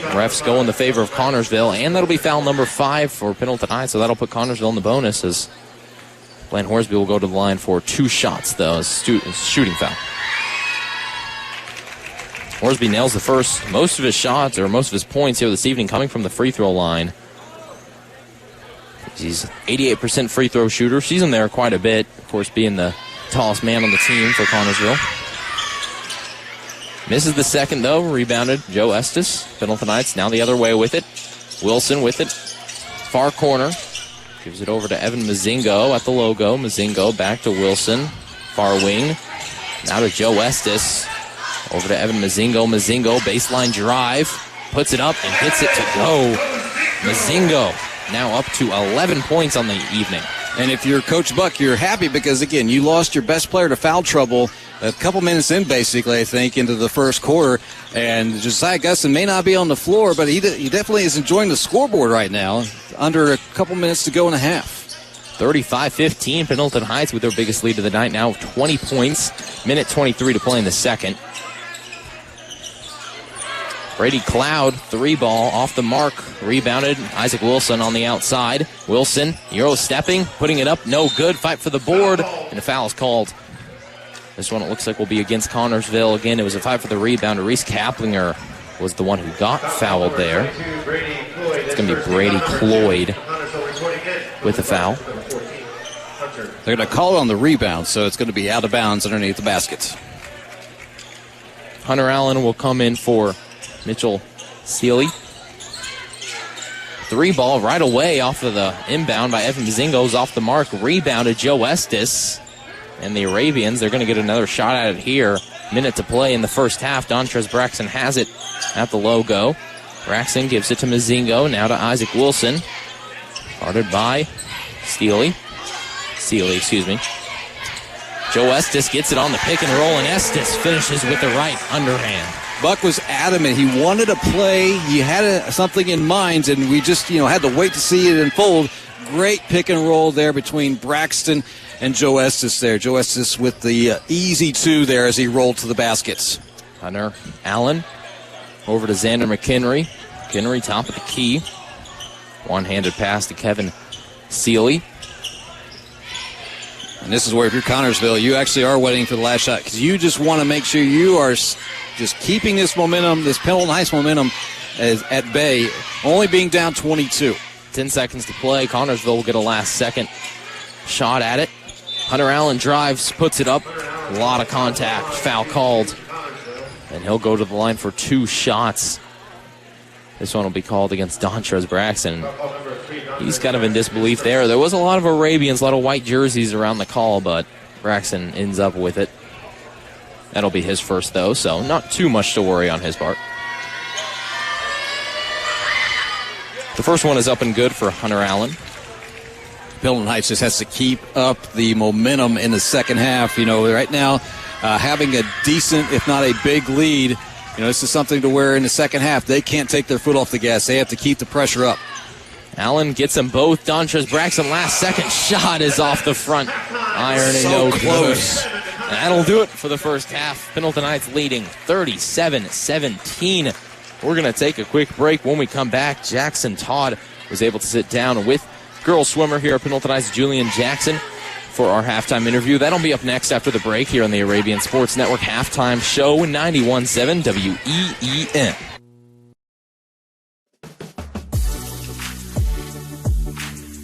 refs go in the favor of Connersville, and that'll be foul number 5 for Pendleton Heights, so that'll put Connersville in the bonus as Blaine Horsby will go to the line for 2 shots, though, as shooting foul. Horsby nails most of his shots, or most of his points here this evening coming from the free throw line. He's 88% free throw shooter. Sees him there quite a bit, of course, being the tallest man on the team for Connersville. Misses the second, though. Rebounded Joe Estes. Pendleton Heights now the other way with it. Wilson with it. Far corner. Gives it over to Evan Mazingo at the logo. Mazingo back to Wilson. Far wing. Now to Joe Estes. Over to Evan Mazingo. Mazingo, baseline drive. Puts it up and gets it to go. Mazingo now up to 11 points on the evening. And if you're Coach Buck, you're happy because, again, you lost your best player to foul trouble a couple minutes in, basically, I think, into the first quarter. And Josiah Gustin may not be on the floor, but he definitely is enjoying the scoreboard right now. Under a couple minutes to go and a half. 35-15, Pendleton Heights with their biggest lead of the night now, 20 points. Minute 23 to play in the second. Brady Cloud, 3-ball off the mark, rebounded. Isaac Wilson on the outside. Wilson, Euro stepping, putting it up, no good. Fight for the board, and the foul is called. This one, it looks like, will be against Connersville. Again, it was a fight for the rebound. Reese Kaplinger was the one who got fouled there. It's going to be Brady Cloyd with the foul. They're going to call it on the rebound, so it's going to be out of bounds underneath the basket. Hunter Allen will come in for Mitchell Seeley. 3 ball right away off of the inbound by Evan Mazingo's off the mark. Rebounded Joe Estes. And the Arabians, they're going to get another shot at it here. Minute to play in the first half. Dontrez Braxton has it at the logo. Braxton gives it to Mazingo. Now to Isaac Wilson. Guarded by Seeley, excuse me. Joe Estes gets it on the pick and roll, and Estes finishes with the right underhand. Buck was adamant. He wanted a play. He had something in mind, and we just, had to wait to see it unfold. Great pick and roll there between Braxton and Joe Estes there. Joe Estes with the easy 2 there as he rolled to the baskets. Hunter Allen over to Xander McHenry. McHenry top of the key. One-handed pass to Kevin Seeley. And this is where, if you're Connersville, you actually are waiting for the last shot because you just want to make sure you are just keeping this momentum, this Pendleton Heights momentum at bay, only being down 22. 10 seconds to play. Connersville will get a last-second shot at it. Hunter Allen drives, puts it up. A lot of contact. Foul called. And he'll go to the line for 2 shots. This one will be called against Dontrez Braxton. He's kind of in disbelief there. There was a lot of Arabians, a lot of white jerseys around the call, but Braxton ends up with it. That'll be his first, though, so not too much to worry on his part. The first one is up and good for Hunter Allen. Pendleton Heights just has to keep up the momentum in the second half. Right now, having a decent, if not a big lead, this is something to where in the second half they can't take their foot off the gas. They have to keep the pressure up. Allen gets them both. Dontrez Braxton, last second shot is off the front iron and no close. And that'll do it for the first half. Pendleton Heights leading 37-17. We're going to take a quick break. When we come back, Jackson Todd was able to sit down with girls swimmer here at Pendleton Heights, Julian Jackson, for our halftime interview. That'll be up next after the break here on the Arabian Sports Network halftime show, 91.7 WEEN.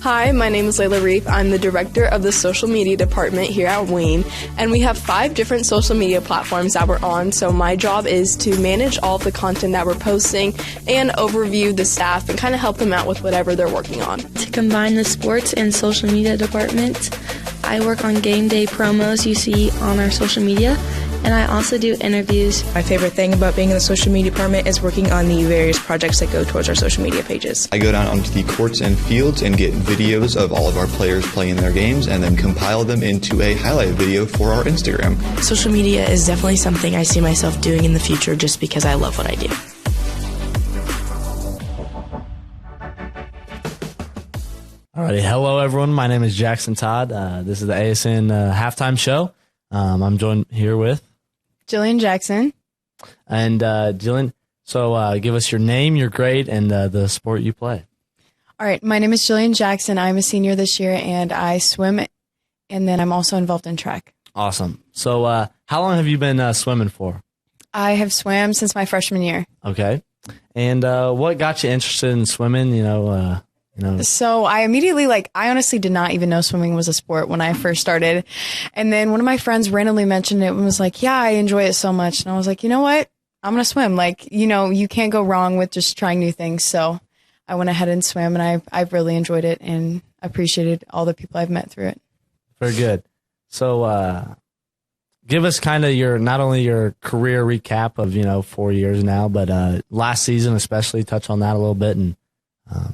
Hi, my name is Layla Reef. I'm the director of the social media department here at Wayne, and we have 5 different social media platforms that we're on, so my job is to manage all of the content that we're posting and overview the staff and kind of help them out with whatever they're working on. To combine the sports and social media department, I work on game day promos you see on our social media, and I also do interviews. My favorite thing about being in the social media department is working on the various projects that go towards our social media pages. I go down onto the courts and fields and get videos of all of our players playing their games and then compile them into a highlight video for our Instagram. Social media is definitely something I see myself doing in the future just because I love what I do. Alrighty, hello everyone. My name is Jackson Todd. This is the ASN halftime show. I'm joined here with Jillian Jackson. And Jillian, so give us your name, your grade, and the sport you play. All right, my name is Jillian Jackson. I'm a senior this year, and I swim, and then I'm also involved in track. Awesome. So how long have you been swimming for? I have swam since my freshman year. Okay. And what got you interested in swimming, So I immediately, I honestly did not even know swimming was a sport when I first started. And then one of my friends randomly mentioned it and was like, yeah, I enjoy it so much. And I was like, you know what? I'm going to swim. You can't go wrong with just trying new things. So I went ahead and swam, and I've really enjoyed it and appreciated all the people I've met through it. Very good. So give us kind of not only your career recap of, 4 years now, but last season especially, touch on that a little bit and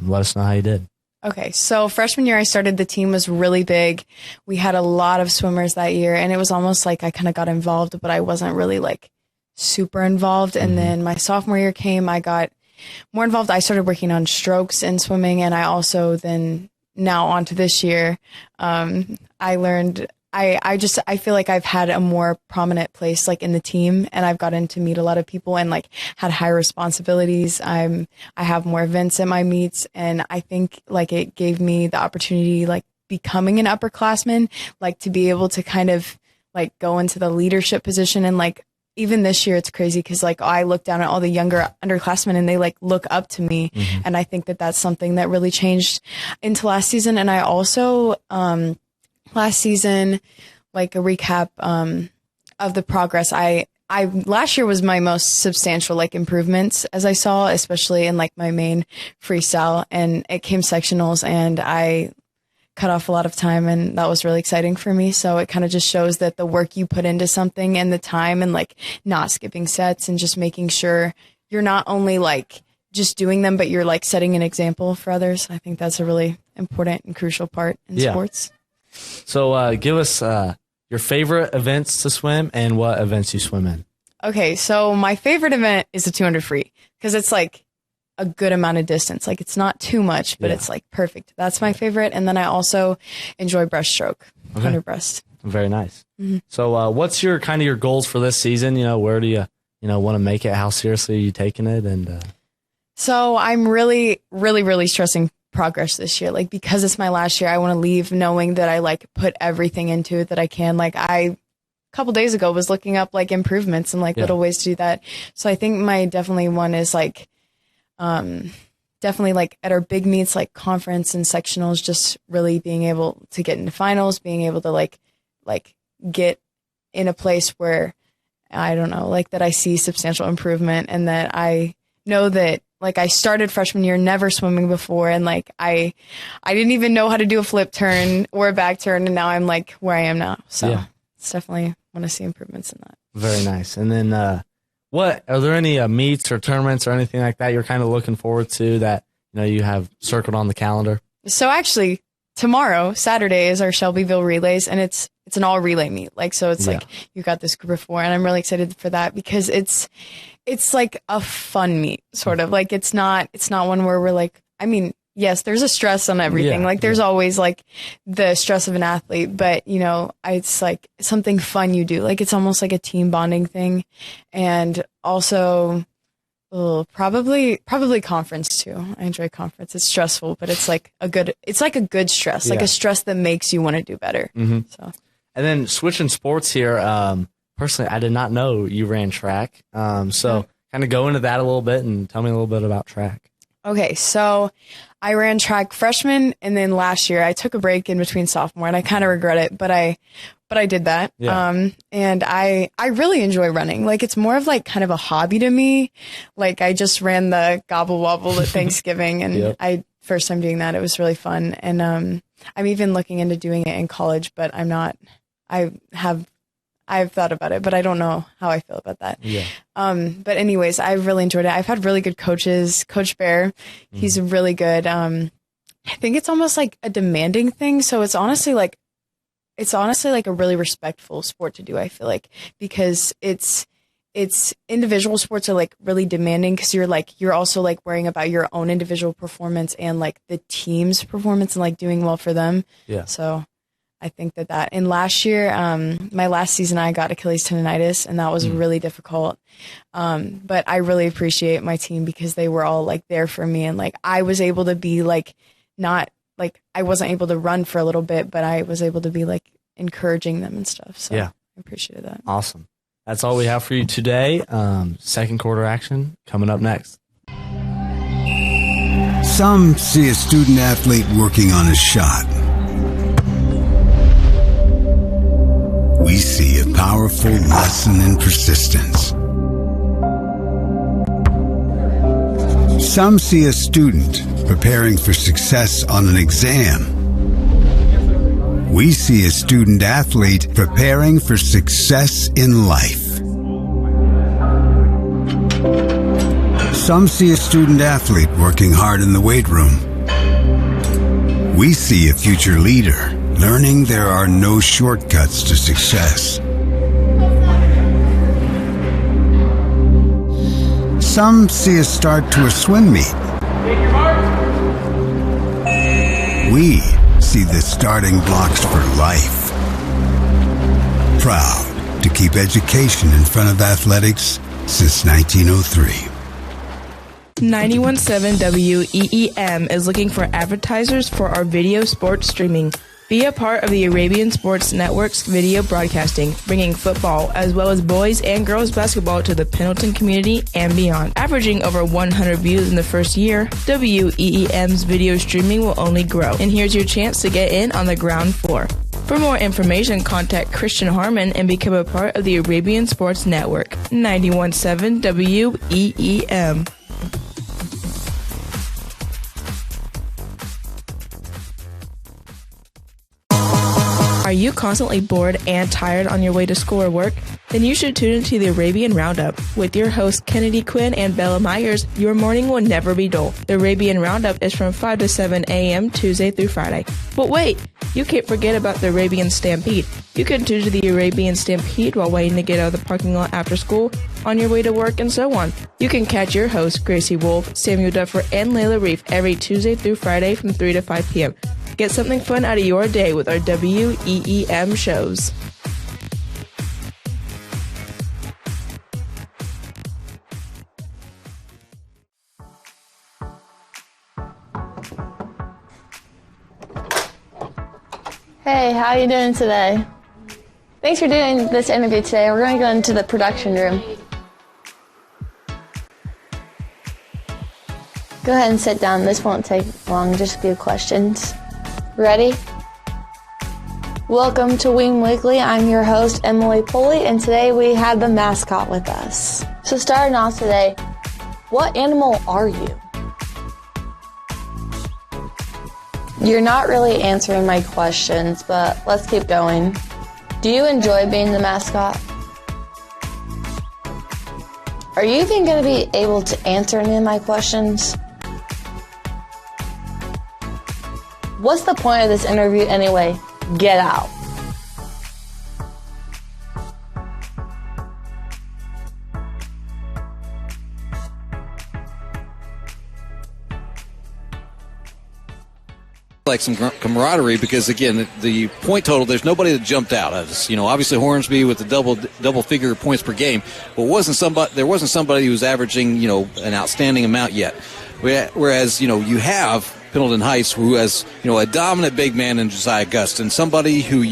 let us know how you did. Okay, so freshman year I started, the team was really big. We had a lot of swimmers that year, and it was almost like I kind of got involved, but I wasn't really super involved. And then my sophomore year came, I got more involved. I started working on strokes in swimming, and I also then now on to this year, I learned I feel like I've had a more prominent place in the team, and I've gotten to meet a lot of people and had higher responsibilities. I have more events at my meets, and I think it gave me the opportunity becoming an upperclassman, to be able to kind of like go into the leadership position. And like even this year, it's crazy because like I look down at all the younger underclassmen and they like look up to me. And I think that that's something that really changed into last season. And I also last season, like a recap of the progress, I last year was my most substantial like improvements as I saw, especially in like my main freestyle, and it came sectionals and I cut off a lot of time, and that was really exciting for me. So it kind of just shows that the work you put into something and the time and like not skipping sets and just making sure you're not only like just doing them, but you're like setting an example for others. I think that's a really important and crucial part in sports. So give us your favorite events to swim and what events you swim in. Okay, so my favorite event is the 200 free because it's like a good amount of distance. Like it's not too much, but it's like perfect. That's my favorite. And then I also enjoy breaststroke, 100 breast. Very nice. So what's your kind of your goals for this season? You know, where do you want to make it? How seriously are you taking it? And so I'm really, really, really stressing progress this year. Like because it's my last year, I want to leave knowing that I like put everything into it that I can. Like a couple days ago was looking up like improvements and like little ways to do that. So I think my definitely one is like definitely like at our big meets, like conference and sectionals, just really being able to get into finals, being able to like get in a place where I don't know, like that I see substantial improvement and that I know that like I started freshman year never swimming before, and like I didn't even know how to do a flip turn or a back turn, and now I'm like where I am now. So it's definitely want to see improvements in that. Very nice. And then what are there any meets or tournaments or anything like that you're kind of looking forward to that you have circled on the calendar? So actually tomorrow, Saturday, is our Shelbyville relays, and it's an all relay meet. Like so it's like you've got this group of 4, and I'm really excited for that because it's like a fun meet, sort of. Like it's not one where we're like, I mean, yes, there's a stress on everything. Like there's always like the stress of an athlete, but it's like something fun you do. Like it's almost like a team bonding thing. And also probably conference too. I enjoy conference. It's stressful, but it's like a good stress, like a stress that makes you want to do better. So, and then switching sports here, personally, I did not know you ran track. So kind of go into that a little bit and tell me a little bit about track. Okay, so I ran track freshman, and then last year I took a break in between sophomore, and I kind of regret it, but I did that. And I really enjoy running. Like it's more of like kind of a hobby to me. Like I just ran the gobble wobble at Thanksgiving, and first time doing that, it was really fun. And I'm even looking into doing it in college, but I'm not. I've thought about it, but I don't know how I feel about that. But anyways, I really enjoyed it. I've had really good coaches. Coach Bear, he's really good. I think it's almost like a demanding thing. So it's honestly like a really respectful sport to do, I feel like, because it's individual sports are like really demanding because you're also like worrying about your own individual performance and like the team's performance and like doing well for them. So I think that and last year, my last season, I got Achilles tendonitis, and that was really difficult. But I really appreciate my team because they were all like there for me, and like I was able to be like not like I wasn't able to run for a little bit, but I was able to be like encouraging them and stuff. So I appreciated that. Awesome. That's all we have for you today. Second quarter action coming up next. Some see a student athlete working on a shot. We see a powerful lesson in persistence. Some see a student preparing for success on an exam. We see a student athlete preparing for success in life. Some see a student athlete working hard in the weight room. We see a future leader learning there are no shortcuts to success. Some see a start to a swim meet. We see the starting blocks for life. Proud to keep education in front of athletics since 1903. 91.7 WEEM is looking for advertisers for our video sports streaming. Be a part of the Arabian Sports Network's video broadcasting, bringing football as well as boys and girls basketball to the Pendleton community and beyond. Averaging over 100 views in the first year, WEEM's video streaming will only grow. And here's your chance to get in on the ground floor. For more information, contact Christian Harmon and become a part of the Arabian Sports Network. 91.7 WEEM. Are you constantly bored and tired on your way to school or work? Then you should tune into the Arabian Roundup. With your hosts Kennedy Quinn and Bella Myers, your morning will never be dull. The Arabian Roundup is from 5 to 7 a.m. Tuesday through Friday. But wait, you can't forget about the Arabian Stampede. You can tune to the Arabian Stampede while waiting to get out of the parking lot after school, on your way to work, and so on. You can catch your hosts Gracie Wolf, Samuel Duffer, and Layla Reef every Tuesday through Friday from 3 to 5 p.m. Get something fun out of your day with our WEEM shows. Hey, how are you doing today? Thanks for doing this interview today. We're going to go into the production room. Go ahead and sit down. This won't take long, just a few questions. Ready? Welcome to Wing Weekly. I'm your host, Emily Pulley, and today we have the mascot with us. So starting off today, what animal are you? You're not really answering my questions, but let's keep going. Do you enjoy being the mascot? Are you even going to be able to answer any of my questions? What's the point of this interview anyway? Get out. Like some camaraderie, because again, the point total, there's nobody that jumped out. Obviously Hornsby with the double figure points per game, but there wasn't somebody who was averaging an outstanding amount yet. Whereas you have Pendleton Heights, who has a dominant big man in Josiah Gustin, somebody who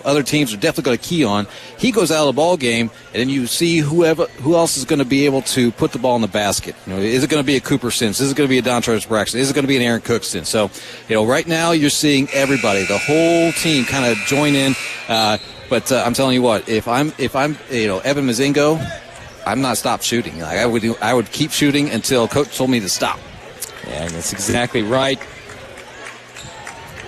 other teams are definitely going to key on. He goes out of the ball game, and then you see who else is going to be able to put the ball in the basket. Is it going to be a Cooper Sins? Is it going to be a Dontrez Braxton? Is it going to be an Aaron Cookston? So right now you're seeing everybody, the whole team, kind of join in. But I'm telling you what, if I'm Evan Mazingo, I'm not stopped shooting. I would keep shooting until coach told me to stop. Yeah, that's exactly right.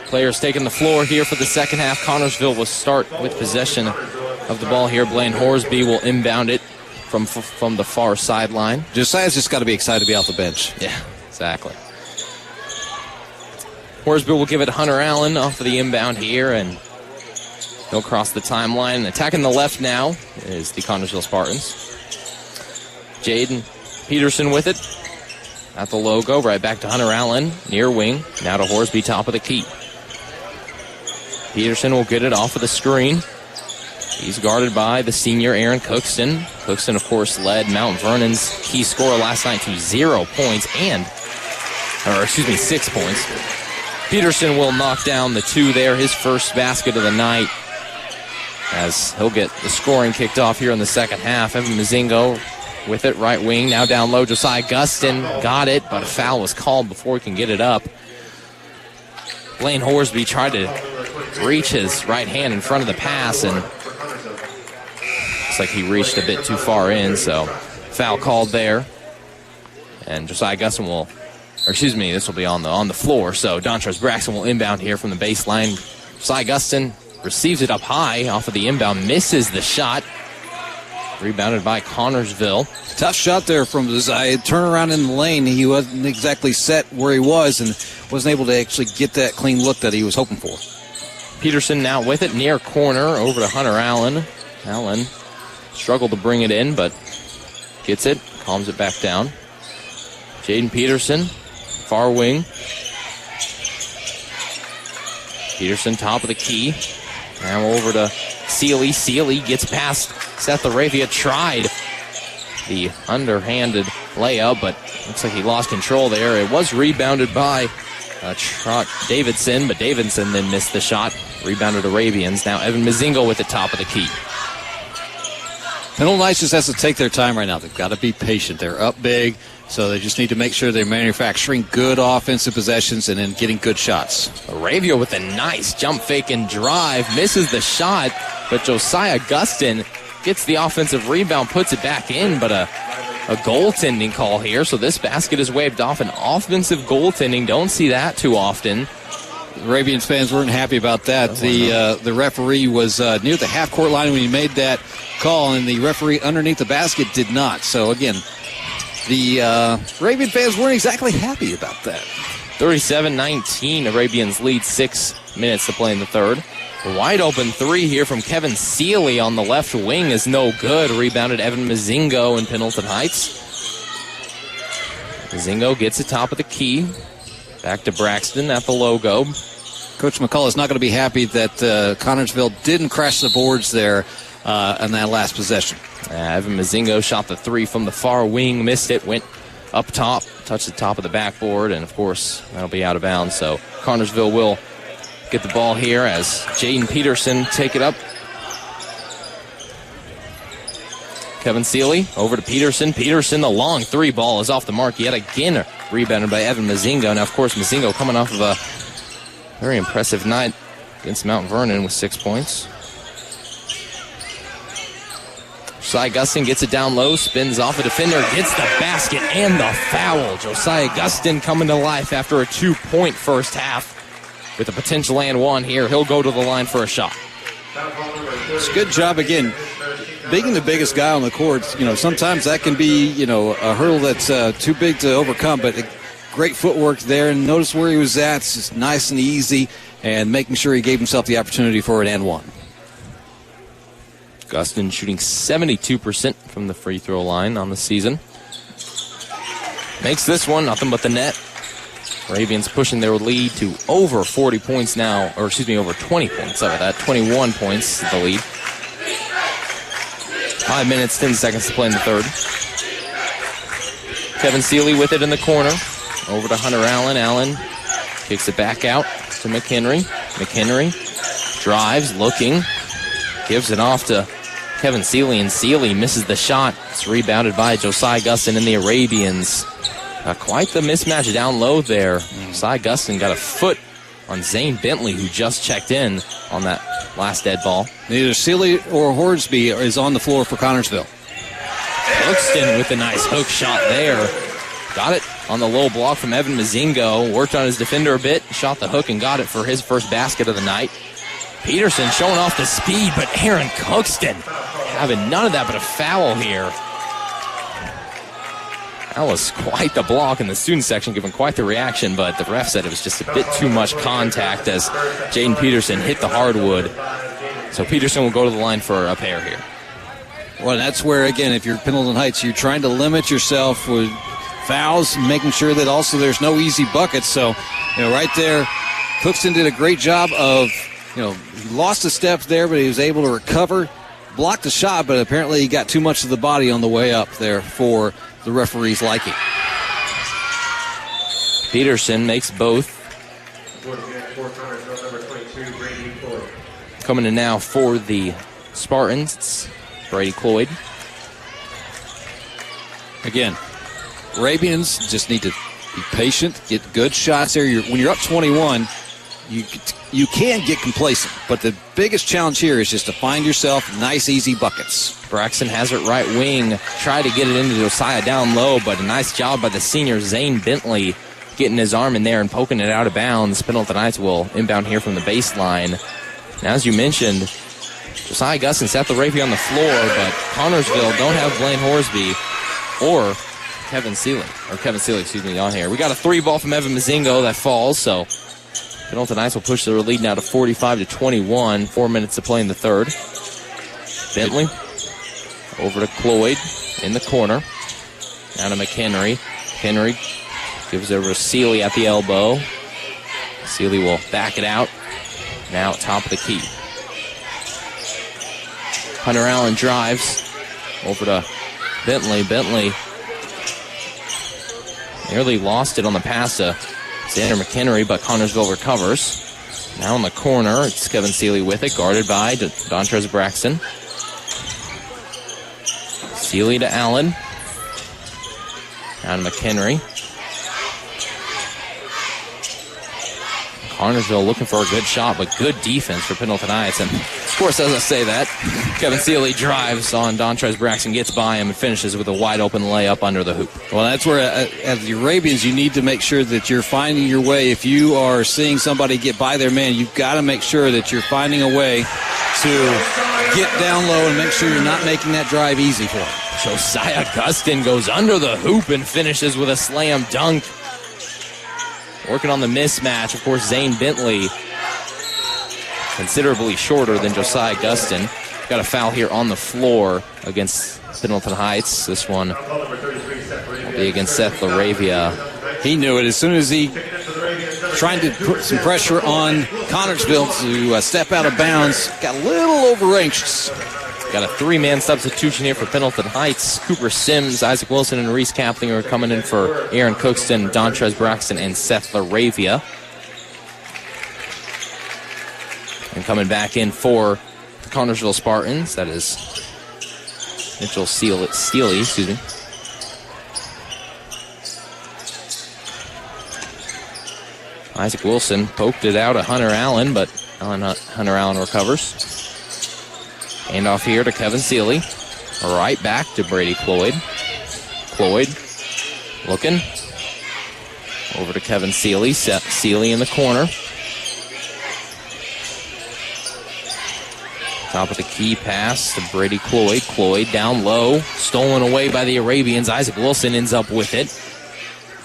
Players taking the floor here for the second half. Connersville will start with possession of the ball here. Blaine Horsby will inbound it from the far sideline. Josiah's just got to be excited to be off the bench. Yeah, exactly. Horsby will give it to Hunter Allen off of the inbound here, and he'll cross the timeline. Attacking the left now is the Connersville Spartans. Jaden Peterson with it. At the logo, right back to Hunter Allen, near wing. Now to Horsby, top of the key. Peterson will get it off of the screen. He's guarded by the senior Aaron Cookston. Cookston, of course, led Mount Vernon's key scorer last night to 0 points 6 points. Peterson will knock down the 2 there, his first basket of the night, as he'll get the scoring kicked off here in the second half. Evan Mazingo with it, right wing, now down low. Josiah Gustin got it, but a foul was called before he can get it up. Blaine Horsby tried to reach his right hand in front of the pass, and looks like he reached a bit too far in, so foul called there. And Josiah Gustin this will be on the floor, so Dontrez Braxton will inbound here from the baseline. Josiah Gustin receives it up high off of the inbound, misses the shot. Rebounded by Connersville. Tough shot there from Josiah. Turnaround in the lane. He wasn't exactly set where he was and wasn't able to actually get that clean look that he was hoping for. Peterson now with it, near corner, over to Hunter Allen. Allen struggled to bring it in, but gets it, calms it back down. Jaden Peterson, far wing. Peterson, top of the key. Now over to Sealy. Sealy gets past Seth Arabia, tried the underhanded layup, but looks like he lost control there. It was rebounded by Davidson, but Davidson then missed the shot. Rebounded Arabians. Now Evan Mazingo with the top of the key. Pendleton Knights just has to take their time right now. They've got to be patient. They're up big, so they just need to make sure they're manufacturing good offensive possessions and then getting good shots. Arabia with a nice jump fake and drive. Misses the shot, but Josiah Gustin gets the offensive rebound, puts it back in, but a goaltending call here. So this basket is waved off. An offensive goaltending. Don't see that too often. Arabians fans weren't happy about that. The referee was near the half-court line when he made that call, and the referee underneath the basket did not. So, again, the Arabian fans weren't exactly happy about that. 37-19, Arabians lead 6 minutes to play in the third. A wide open three here from Kevin Seeley on the left wing is no good. Rebounded Evan Mazingo in Pendleton Heights. Mazingo gets it top of the key. Back to Braxton at the logo. Coach McCullough is not going to be happy that Connersville didn't crash the boards there on that last possession. Evan Mazingo shot the three from the far wing, missed it, went up top, touched the top of the backboard, and of course that'll be out of bounds. So Connersville will get the ball here as Jaden Peterson take it up. Kevin Seeley over to Peterson. Peterson, the long three ball is off the mark yet again. Rebounded by Evan Mazingo. Now, of course, Mazingo coming off of a very impressive night against Mount Vernon with 6 points. Josiah Gustin gets it down low, spins off a defender, gets the basket and the foul. Josiah Gustin coming to life after a 2-point first half with a potential and one here. He'll go to the line for a shot. It's a good job again. Being the biggest guy on the court, sometimes that can be, a hurdle that's too big to overcome, but great footwork there, and notice where he was at. It's just nice and easy, and making sure he gave himself the opportunity for an and one. Gustin shooting 72% from the free throw line on the season. Makes this one nothing but the net. Arabians pushing their lead to over 40 points now, or excuse me, over 20 points. Sorry, that 21 points the lead. 5 minutes, 10 seconds to play in the third. Kevin Seeley with it in the corner. Over to Hunter Allen. Allen kicks it back out to McHenry. McHenry drives, looking, gives it off to Kevin Seeley, and Seeley misses the shot. It's rebounded by Josiah Gustin and the Arabians. Quite the mismatch down low there. Josiah Gustin got a foot on Zane Bentley, who just checked in on that last dead ball. Neither Seeley or Hornsby is on the floor for Connersville. Hookston with a nice hook shot there. Got it on the low block from Evan Mazingo. Worked on his defender a bit, shot the hook and got it for his first basket of the night. Peterson showing off the speed, but Aaron Hookston having none of that but a foul here. That was quite the block in the student section, giving quite the reaction, but the ref said it was just a bit too much contact as Jaden Peterson hit the hardwood. So Peterson will go to the line for a pair here. Well, that's where, again, if you're Pendleton Heights, you're trying to limit yourself with fouls, making sure that also there's no easy buckets. So, right there, Hookston did a great job of, he lost a step there, but he was able to recover, blocked the shot, but apparently he got too much of the body on the way up there for the referee's liking. Peterson makes both. Coming in now for the Spartans, it's Brady Cloyd. Again, Arabians just need to be patient, get good shots there. When you're up 21, you can get complacent, but the biggest challenge here is just to find yourself nice, easy buckets. Braxton has it right wing, tried to get it into Josiah down low, but a nice job by the senior Zane Bentley getting his arm in there and poking it out of bounds. Pendleton Knights will inbound here from the baseline. Now, as you mentioned, Josiah Gustin set the Rapey on the floor, but Connersville don't have Blaine Horsby or Kevin Seeley on here. We got a three ball from Evan Mazingo that falls, so Pendleton Knights will push their lead now to 45-21. 4 minutes to play in the third. Bentley over to Cloyd in the corner. Down to McHenry. Henry gives over to Seeley at the elbow. Seeley will back it out. Now at top of the key. Hunter Allen drives over to Bentley. Bentley nearly lost it on the pass to Xander McHenry, but Connersville recovers. Now in the corner, it's Kevin Seeley with it, guarded by Dontrez Braxton. Seeley to Allen. Down to McHenry. Connersville looking for a good shot, but good defense for Pendleton Heights. And, of course, as I say that, Kevin Seeley drives on Dontrez Braxton, gets by him, and finishes with a wide-open layup under the hoop. Well, that's where, as the Arabians, you need to make sure that you're finding your way. If you are seeing somebody get by their man, you've got to make sure that you're finding a way to get down low and make sure you're not making that drive easy for them. Josiah Gustin goes under the hoop and finishes with a slam dunk. Working on the mismatch, of course, Zane Bentley, considerably shorter than Josiah Gustin. Got a foul here on the floor against Pendleton Heights. This one will be against Seth LaRavia. He knew it as soon as he trying to put some pressure on Connersville to step out of bounds. Got a little overreached. Got a three-man substitution here for Pendleton Heights. Cooper Sims, Isaac Wilson, and Reese Kapling are coming in for Aaron Cookston, Dontrez Braxton, and Seth LaRavia. And coming back in for the Connersville Spartans, that is Mitchell Steely, excuse me. Isaac Wilson poked it out at Hunter Allen, but Hunter Allen recovers. Hand off here to Kevin Seeley. Right back to Brady Cloyd. Cloyd looking. Over to Kevin Seeley. Seeley in the corner. Top of the key pass to Brady Cloyd. Cloyd down low. Stolen away by the Arabians. Isaac Wilson ends up with it.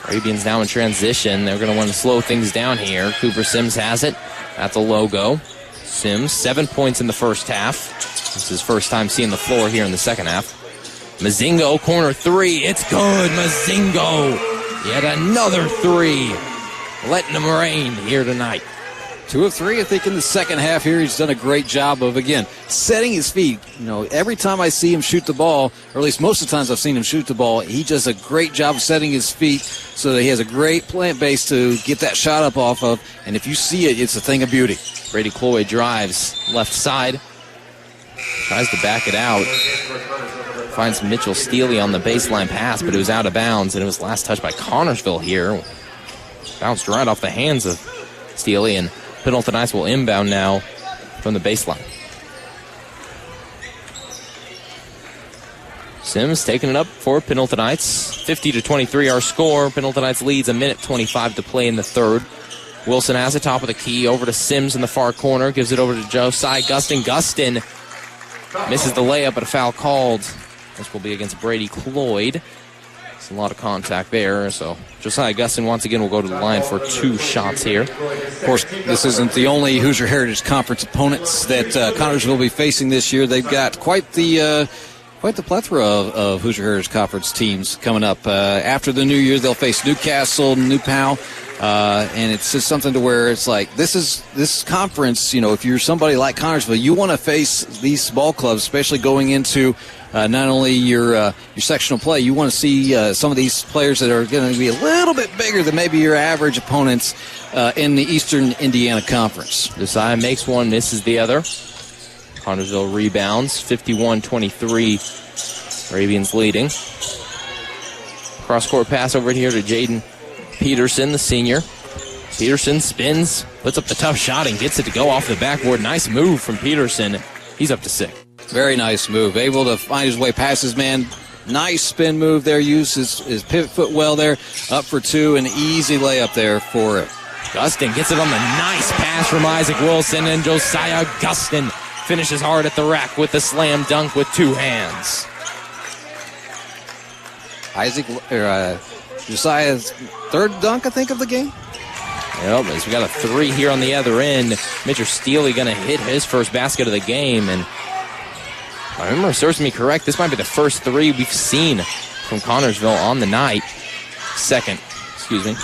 Arabians now in transition. They're going to want to slow things down here. Cooper Sims has it at the logo. Sims, 7 points in the first half. This is his first time seeing the floor here in the second half. Mazingo, corner three. It's good. Mazingo. Yet another three. Letting them rain here tonight. 2 of 3, I think, in the second half here. He's done a great job of, again, setting his feet. You know, every time I see him shoot the ball, or at least most of the times I've seen him shoot the ball, he does a great job of setting his feet so that he has a great plant base to get that shot up off of. And if you see it, it's a thing of beauty. Brady Cloyd drives left side. Tries to back it out. Finds Mitchell Steely on the baseline pass, but it was out of bounds, and it was last touched by Connersville here. Bounced right off the hands of Steely, and Pendleton Heights will inbound now from the baseline. Sims taking it up for Pendleton Heights. 50-23 our score. Pendleton Heights leads, a minute 25 to play in the third. Wilson has the top of the key over to Sims in the far corner. Gives it over to Josiah Gustin. Gustin misses the layup, but a foul called. This will be against Brady Cloyd. There's a lot of contact there, so Josiah Gustin once again will go to the line for 2 shots here. Of course, this isn't the only Hoosier Heritage Conference opponents that Connersville will be facing this year. They've got quite the plethora of Hoosier Heritage Conference teams coming up. After the New Year, they'll face Newcastle, New Pal, and it's just something to where it's like this conference. You know, if you're somebody like Connersville, you want to face these ball clubs, especially going into not only your sectional play. You want to see some of these players that are going to be a little bit bigger than maybe your average opponents in the Eastern Indiana Conference. Josiah makes one, misses the other. Connersville rebounds, 51-23. Arabians leading. Cross-court pass over here to Jaden Peterson, the senior. Peterson spins, puts up the tough shot, and gets it to go off the backboard. Nice move from Peterson. He's up to 6. Very nice move. Able to find his way past his man. Nice spin move there. Used his pivot foot well there. Up for 2. An easy layup there for it. Gustin gets it on the nice pass from Isaac Wilson, and Josiah Gustin finishes hard at the rack with the slam dunk with 2 hands. Josiah's 3rd dunk, I think, of the game. Yep, as we got a 3 here on the other end. Mitchell Steely going to hit his first basket of the game, and if I remember serves me correct, this might be the first 3 we've seen from Connersville on the night. Second, excuse me.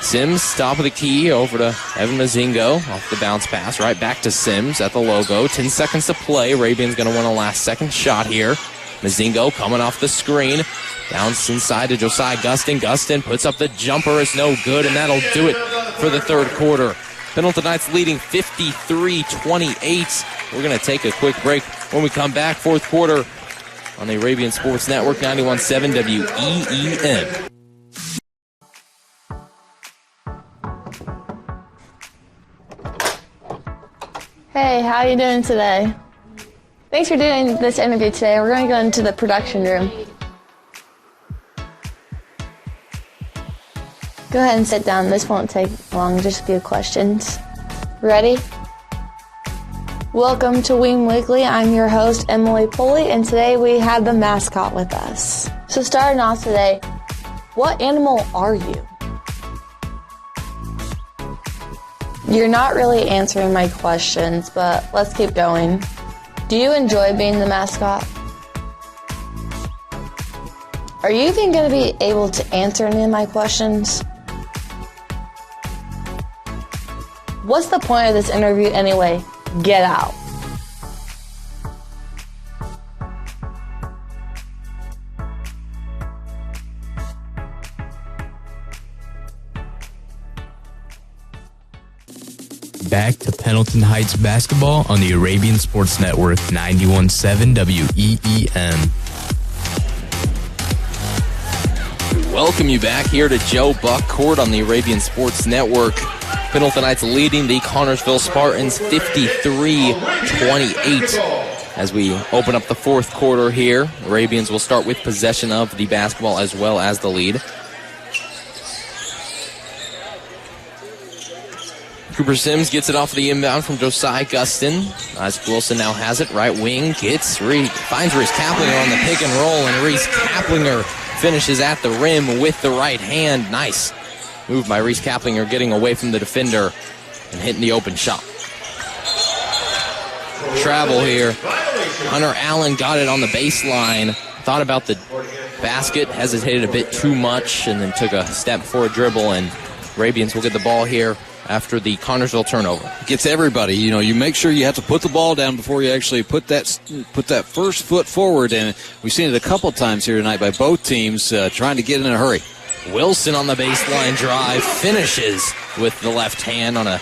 Sims, top of the key, over to Evan Mazingo. Off the bounce pass, right back to Sims at the logo. 10 seconds to play. Arabian's going to want a last second shot here. Mazingo coming off the screen. Bounce inside to Josiah Gustin. Gustin puts up the jumper. It's no good, and that'll do it for the third quarter. Pendleton Knights leading 53-28. We're going to take a quick break. When we come back, fourth quarter on the Arabian Sports Network, 91.7 WEEM. Hey, how are you doing today? Thanks for doing this interview today. We're going to go into the production room. Go ahead and sit down. This won't take long, just a few questions. Ready? Welcome to Wing Weekly. I'm your host, Emily Pulley, and today we have the mascot with us. So starting off today, what animal are you? You're not really answering my questions, but let's keep going. Do you enjoy being the mascot? Are you even going to be able to answer any of my questions? What's the point of this interview anyway? Get out. Back to Pendleton Heights basketball on the Arabian Sports Network, 91.7 WEEM. Welcome you back here to Joe Buck Court on the Arabian Sports Network. Pendleton Knights leading the Connersville Spartans 53-28. As we open up the fourth quarter here, Arabians will start with possession of the basketball as well as the lead. Cooper Sims gets it off the inbound from Josiah Gustin. Isaac Wilson now has it. Right wing finds Reese Kaplinger on the pick and roll, and Reese Kaplinger finishes at the rim with the right hand. Nice move by Reese Kaplinger, getting away from the defender and hitting the open shot. Travel here. Hunter Allen got it on the baseline. Thought about the basket, hesitated a bit too much, and then took a step for a dribble, and Arabians will get the ball here after the Connersville turnover. Gets everybody. You make sure you have to put the ball down before you actually put that first foot forward, and we've seen it a couple times here tonight by both teams trying to get in a hurry. Wilson on the baseline drive, finishes with the left hand on a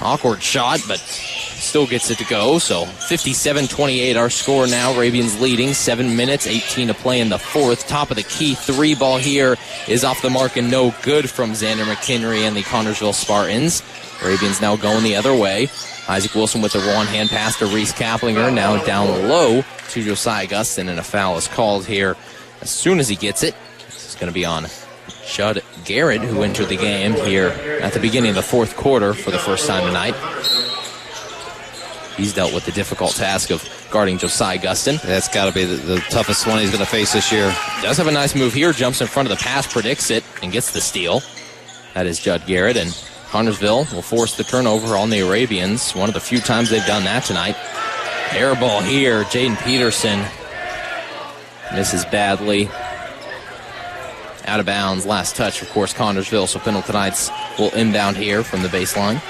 awkward shot, but still gets it to go. So 57-28 our score now. Arabians leading, 7 minutes, 18 to play in the fourth. Top of the key, three ball here is off the mark and no good from Xander McHenry and the Connersville Spartans. Arabians now going the other way. Isaac Wilson with the one-hand pass to Reese Kaplinger, now down low to Josiah Gustin, and a foul is called here as soon as he gets it. This is going to be on Judd Garrett, who entered the game here at the beginning of the fourth quarter for the first time tonight. He's dealt with the difficult task of guarding Josiah Gustin. That's got to be the toughest one he's going to face this year. Does have a nice move here, jumps in front of the pass, predicts it, and gets the steal. That is Judd Garrett, and Connersville will force the turnover on the Arabians. One of the few times they've done that tonight. Air ball here, Jaden Peterson misses badly. Out of bounds, last touch, of course, Connersville, so Pendleton Knights will inbound here from the baseline.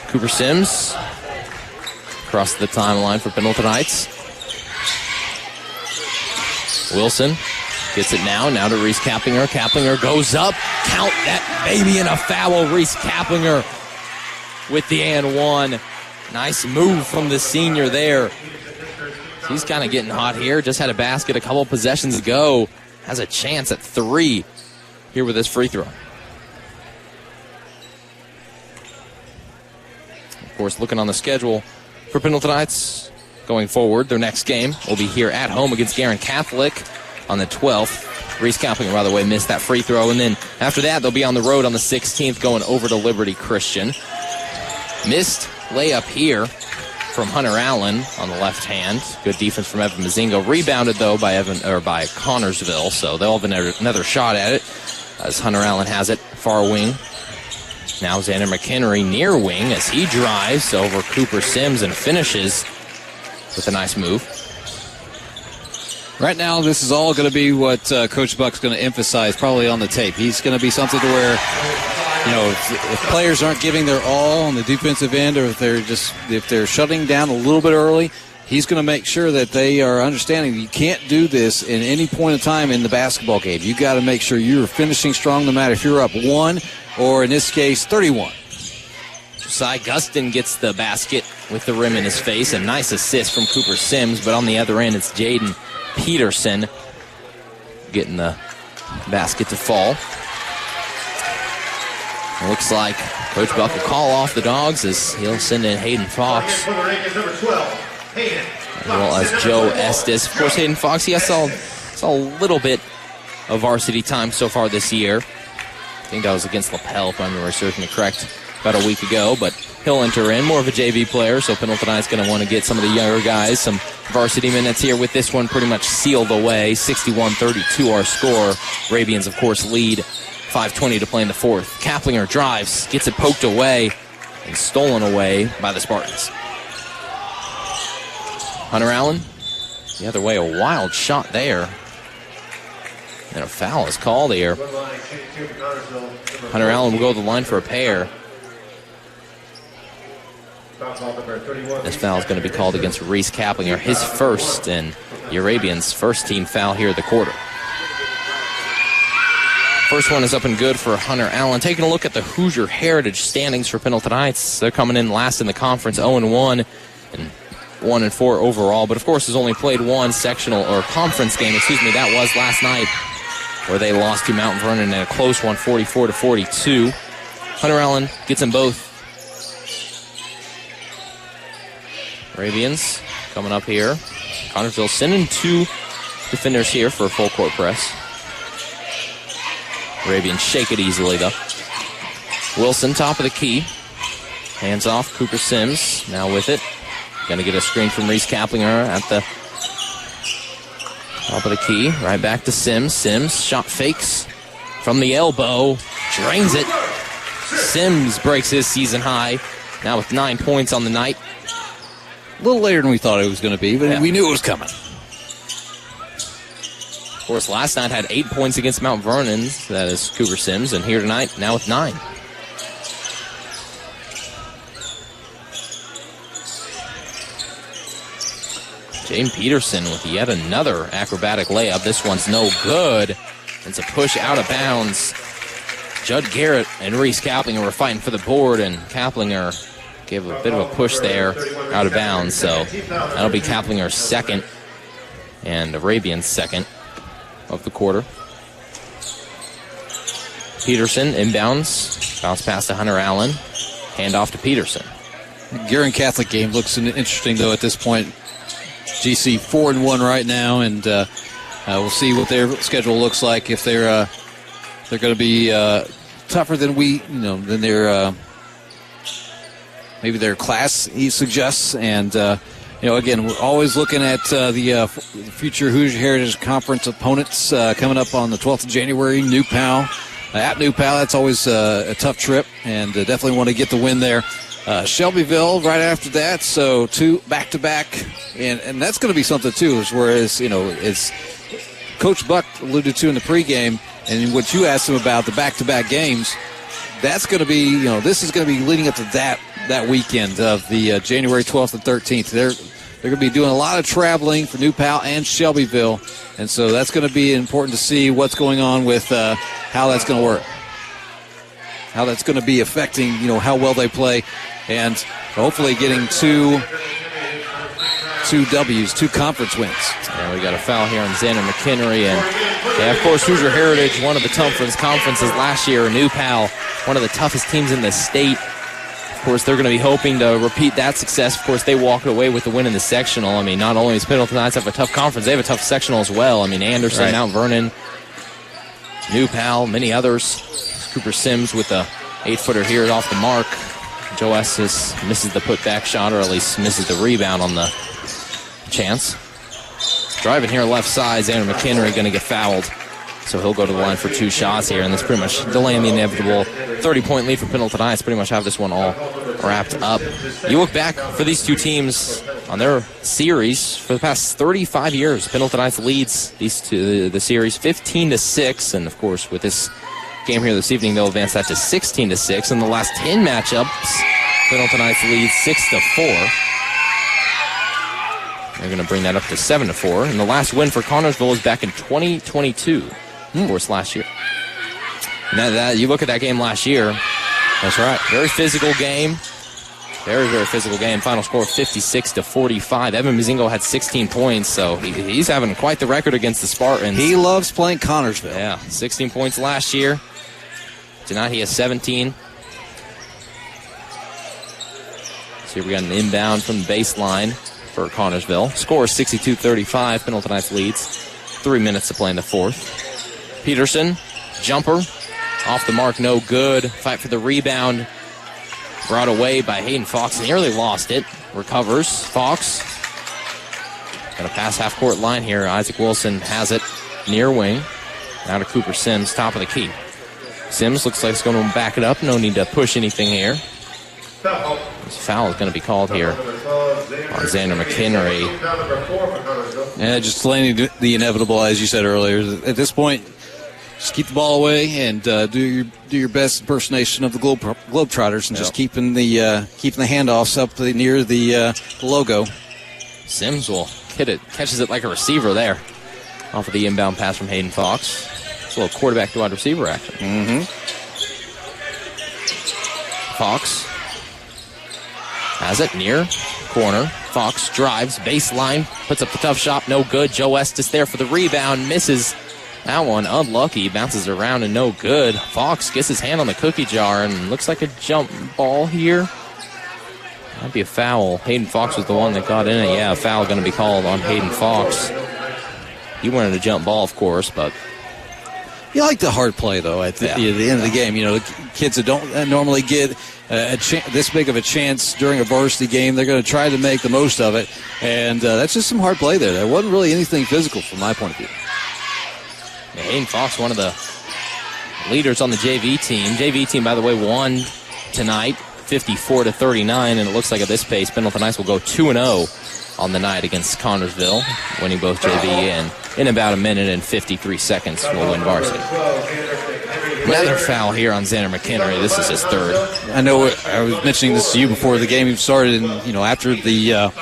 Cooper Sims across the timeline for Pendleton Knights. Wilson gets it now to Reese Kaplinger. Kaplinger goes up, count that baby, and a foul. Reese Kaplinger with the and one. Nice move from the senior there. He's kind of getting hot here. Just had a basket a couple possessions ago. Has a chance at three here with his free throw. Of course, looking on the schedule for Pendleton Knights going forward, their next game will be here at home against Guerin Catholic on the 12th. Reese Kaplinger, by the way, missed that free throw. And then after that, they'll be on the road on the 16th going over to Liberty Christian. Missed layup here from Hunter Allen on the left hand. Good defense from Evan Mazingo. Rebounded, though, by Connersville, so they'll have another shot at it as Hunter Allen has it, far wing. Now Xander McHenry near wing as he drives over Cooper Sims and finishes with a nice move. Right now, this is all going to be what Coach Buck's going to emphasize probably on the tape. He's going to be something to where, if players aren't giving their all on the defensive end, or if they're shutting down a little bit early, he's going to make sure that they are understanding you can't do this in any point of time in the basketball game. You got to make sure you're finishing strong no matter if you're up 1 or, in this case, 31. Josiah Gustin gets the basket with the rim in his face. A nice assist from Cooper Sims, but on the other end, it's Jaden Peterson getting the basket to fall. It looks like Coach Buck will call off the Dogs as he'll send in Hayden Fox, as well as Joe Estes. Of course, Hayden Fox, he saw a little bit of varsity time so far this year. I think that was against LaPel, if I'm researching it correct, about a week ago, but he'll enter in, more of a JV player, so Pendleton's going to want to get some of the younger guys some varsity minutes here with this one pretty much sealed away. 61-32 our score. Arabians, of course, lead. 5:20 to play in the fourth. Kaplinger drives, gets it poked away, and stolen away by the Spartans. Hunter Allen, the other way, a wild shot there. And a foul is called here. Hunter Allen will go to the line for a pair. This foul is going to be called against Reese Kaplinger, his first, and the Arabians' first team foul here at the quarter. First one is up and good for Hunter Allen. Taking a look at the Hoosier Heritage standings for Pendleton Heights. They're coming in last in the conference, 0-1 and 1-4 overall. But, of course, has only played one sectional or conference game. That was last night where they lost to Mount Vernon in a close one, 44-42. Hunter Allen gets them both. Arabians coming up here. Connersville sending 2 defenders here for a full court press. Arabians shake it easily, though. Wilson, top of the key. Hands off, Cooper Sims, now with it. Going to get a screen from Reese Kaplinger at the top of the key. Right back to Sims. Sims, shot fakes from the elbow. Drains it. Sims breaks his season high. Now with 9 points on the night. A little later than we thought it was going to be, but we knew it was coming. Of course, last night had 8 points against Mount Vernon. That is Cooper Sims. And here tonight, now with 9. Jaden Peterson with yet another acrobatic layup. This one's no good. It's a push out of bounds. Judd Garrett and Reese Kaplinger were fighting for the board, and Kaplinger gave a bit of a push there out of bounds. So that'll be Kaplinger's second and Arabian's second of the quarter. Peterson inbounds. Bounce pass to Hunter Allen. Hand off to Peterson. Guerin Catholic game looks interesting, though, at this point. GC 4-1 right now, and we'll see what their schedule looks like. If they're going to be tougher than than their maybe their class, he suggests. And again, we're always looking at the future Hoosier Heritage Conference opponents coming up on the 12th of January. New Pal at New Pal. That's always a tough trip, and definitely want to get the win there. Shelbyville right after that, so 2 back-to-back, and that's going to be something too. Whereas as Coach Buck alluded to in the pregame, and what you asked him about the back-to-back games, that's going to be this is going to be leading up to that weekend of the January 12th and 13th. They're going to be doing a lot of traveling for New Pal and Shelbyville, and so that's going to be important to see what's going on with how that's going to work. How that's going to be affecting, how well they play, and hopefully getting two W's, 2 conference wins. Yeah, we got a foul here on Xander McHenry, and of course, Hoosier Heritage, one of the toughest conferences last year. New Pal, one of the toughest teams in the state. Of course, they're going to be hoping to repeat that success. Of course, they walked away with the win in the sectional. I mean, not only does Pendleton Knights have a tough conference, they have a tough sectional as well. I mean, Anderson, right. Mount Vernon, New Pal, many others. Cooper Sims with a 8-footer here off the mark. Joe Estes misses the putback shot, or at least misses the rebound on the chance. Driving here left side, Xander McHenry going to get fouled. So he'll go to the line for 2 shots here, and that's pretty much delaying the inevitable 30-point lead for Pendleton Heights. Pretty much have this one all wrapped up. You look back for these 2 teams on their series for the past 35 years. Pendleton Heights leads the series 15-6, and of course with this game here this evening, they'll advance that to 16-6. In the last 10 matchups, Pendleton Heights leads 6-4. They're going to bring that up to 7-4. And the last win for Connersville was back in 2022, of course, last year. And you look at that game last year. That's right. Very physical game. Very, very physical game. Final score 56-45. Evan Mazingo had 16 points, so he's having quite the record against the Spartans. He loves playing Connersville. Yeah, 16 points last year. Tonight he has 17. So here we got an inbound from the baseline for Connersville. Score is 62-35. Pendleton Knights leads. 3 minutes to play in the fourth. Peterson, jumper. Off the mark, no good. Fight for the rebound. Brought away by Hayden Fox. Nearly lost it. Recovers. Fox. Going to pass half-court line here. Isaac Wilson has it near wing. Now to Cooper Sims, top of the key. Sims looks like he's going to back it up. No need to push anything here. This foul is going to be called here on Xander McHenry. Yeah, just delaying the inevitable, as you said earlier. At this point, just keep the ball away and do your best impersonation of the Globetrotters and just keeping the handoffs up near the logo. Sims will hit it, catches it like a receiver there, off of the inbound pass from Hayden Fox. It's a little quarterback to wide receiver action. Mm-hmm. Fox has it near corner. Fox drives baseline, puts up the tough shot, no good. Joe Estes there for the rebound, misses. That one unlucky, bounces around and no good. Fox gets his hand on the cookie jar and looks like a jump ball here. That'd be a foul. Hayden Fox was the one that got in it. Yeah, a foul going to be called on Hayden Fox. He wanted a jump ball, of course, but you like the hard play, though, at the end of the game. You know, the kids that don't normally get this big of a chance during a varsity game, they're going to try to make the most of it. And that's just some hard play there. There wasn't really anything physical from my point of view. Yeah, Hayden Fox, one of the leaders on the JV team. JV team, by the way, won tonight, 54-39, and it looks like at this pace, Pendleton Knights will go 2-0 on the night against Connersville, winning both JV and in about a minute and 53 seconds will win varsity. Another foul here on Xander McHenry. This is his third. I know I was mentioning this to you before the game even started, and after the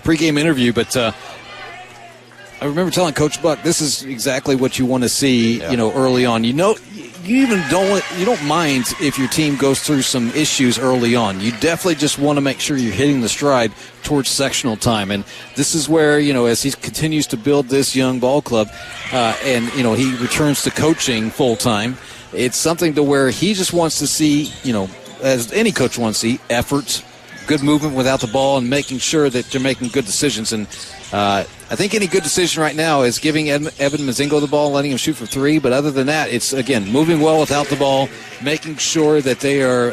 pregame interview, but I remember telling Coach Buck, this is exactly what you want to see, early on. You don't mind if your team goes through some issues early on. You definitely just want to make sure you're hitting the stride towards sectional time. And this is where, as he continues to build this young ball club, and he returns to coaching full time, it's something to where he just wants to see, as any coach wants to see, efforts, good movement without the ball, and making sure that you're making good decisions. And I think any good decision right now is giving Evan Mazingo the ball, letting him shoot for three. But other than that, it's, again, moving well without the ball, making sure that they are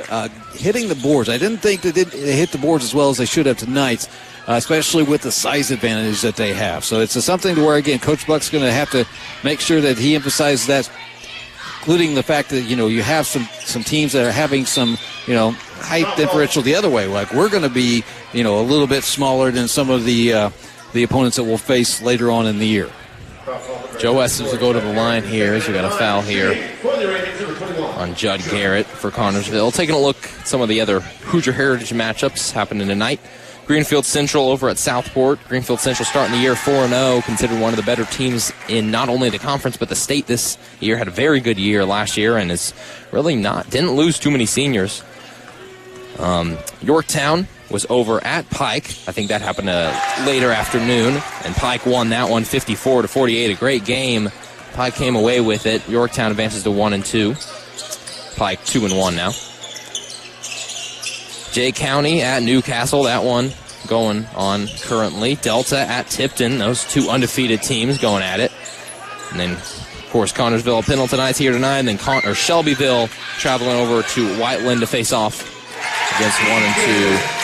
hitting the boards. I didn't think they hit the boards as well as they should have tonight, especially with the size advantage that they have. So it's something to where, again, Coach Buck's going to have to make sure that he emphasizes that, including the fact that, you have some teams that are having some, height differential the other way. Like, we're going to be, a little bit smaller than some of the opponents that we'll face later on in the year. Joe Estes will go to the line here as we got a foul here on Judd Garrett for Connersville. Taking a look at some of the other Hoosier Heritage matchups happening tonight. Greenfield Central over at Southport. Greenfield Central starting the year 4-0, considered one of the better teams in not only the conference but the state this year. Had a very good year last year and is really didn't lose too many seniors. Yorktown was over at Pike. I think that happened later afternoon, and Pike won that one 54-48. A great game. Pike came away with it. Yorktown advances to 1-2. Pike 2-1 now. Jay County at Newcastle. That one going on currently. Delta at Tipton. Those two undefeated teams going at it. And then, of course, Connersville, Pendleton Knights here tonight. And then Shelbyville traveling over to Whiteland to face off against 1-2.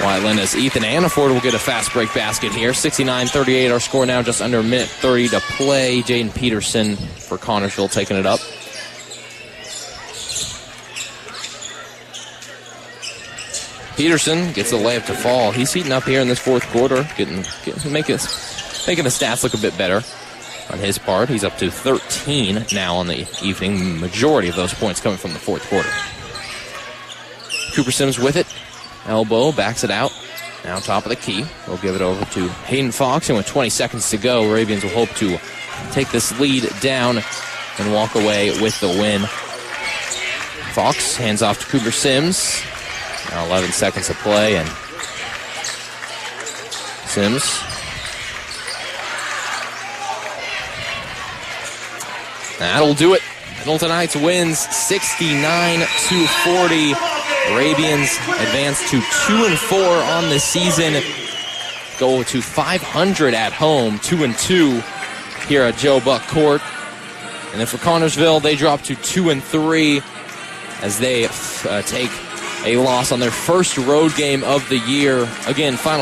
Whiteland as Ethan Annaford will get a fast break basket here. 69-38 our score now, just under a minute 30 to play. Jaden Peterson for Connersville taking it up. Peterson gets the layup to fall. He's heating up here in this fourth quarter, making the stats look a bit better on his part. He's up to 13 now on the evening. Majority of those points coming from the fourth quarter. Cooper Sims with it. Elbow, backs it out. Now top of the key. We'll give it over to Hayden Fox, and with 20 seconds to go, Arabians will hope to take this lead down and walk away with the win. Fox hands off to Cougar Sims. Now 11 seconds of play, and Sims. That'll do it. Pendleton Heights wins 69-40. Arabians advance to 2-4 on the season. Go to 500 at home, 2-2 here at Joe Buck Court. And then for Connersville, they drop to 2-3 as they take a loss on their first road game of the year. Again, final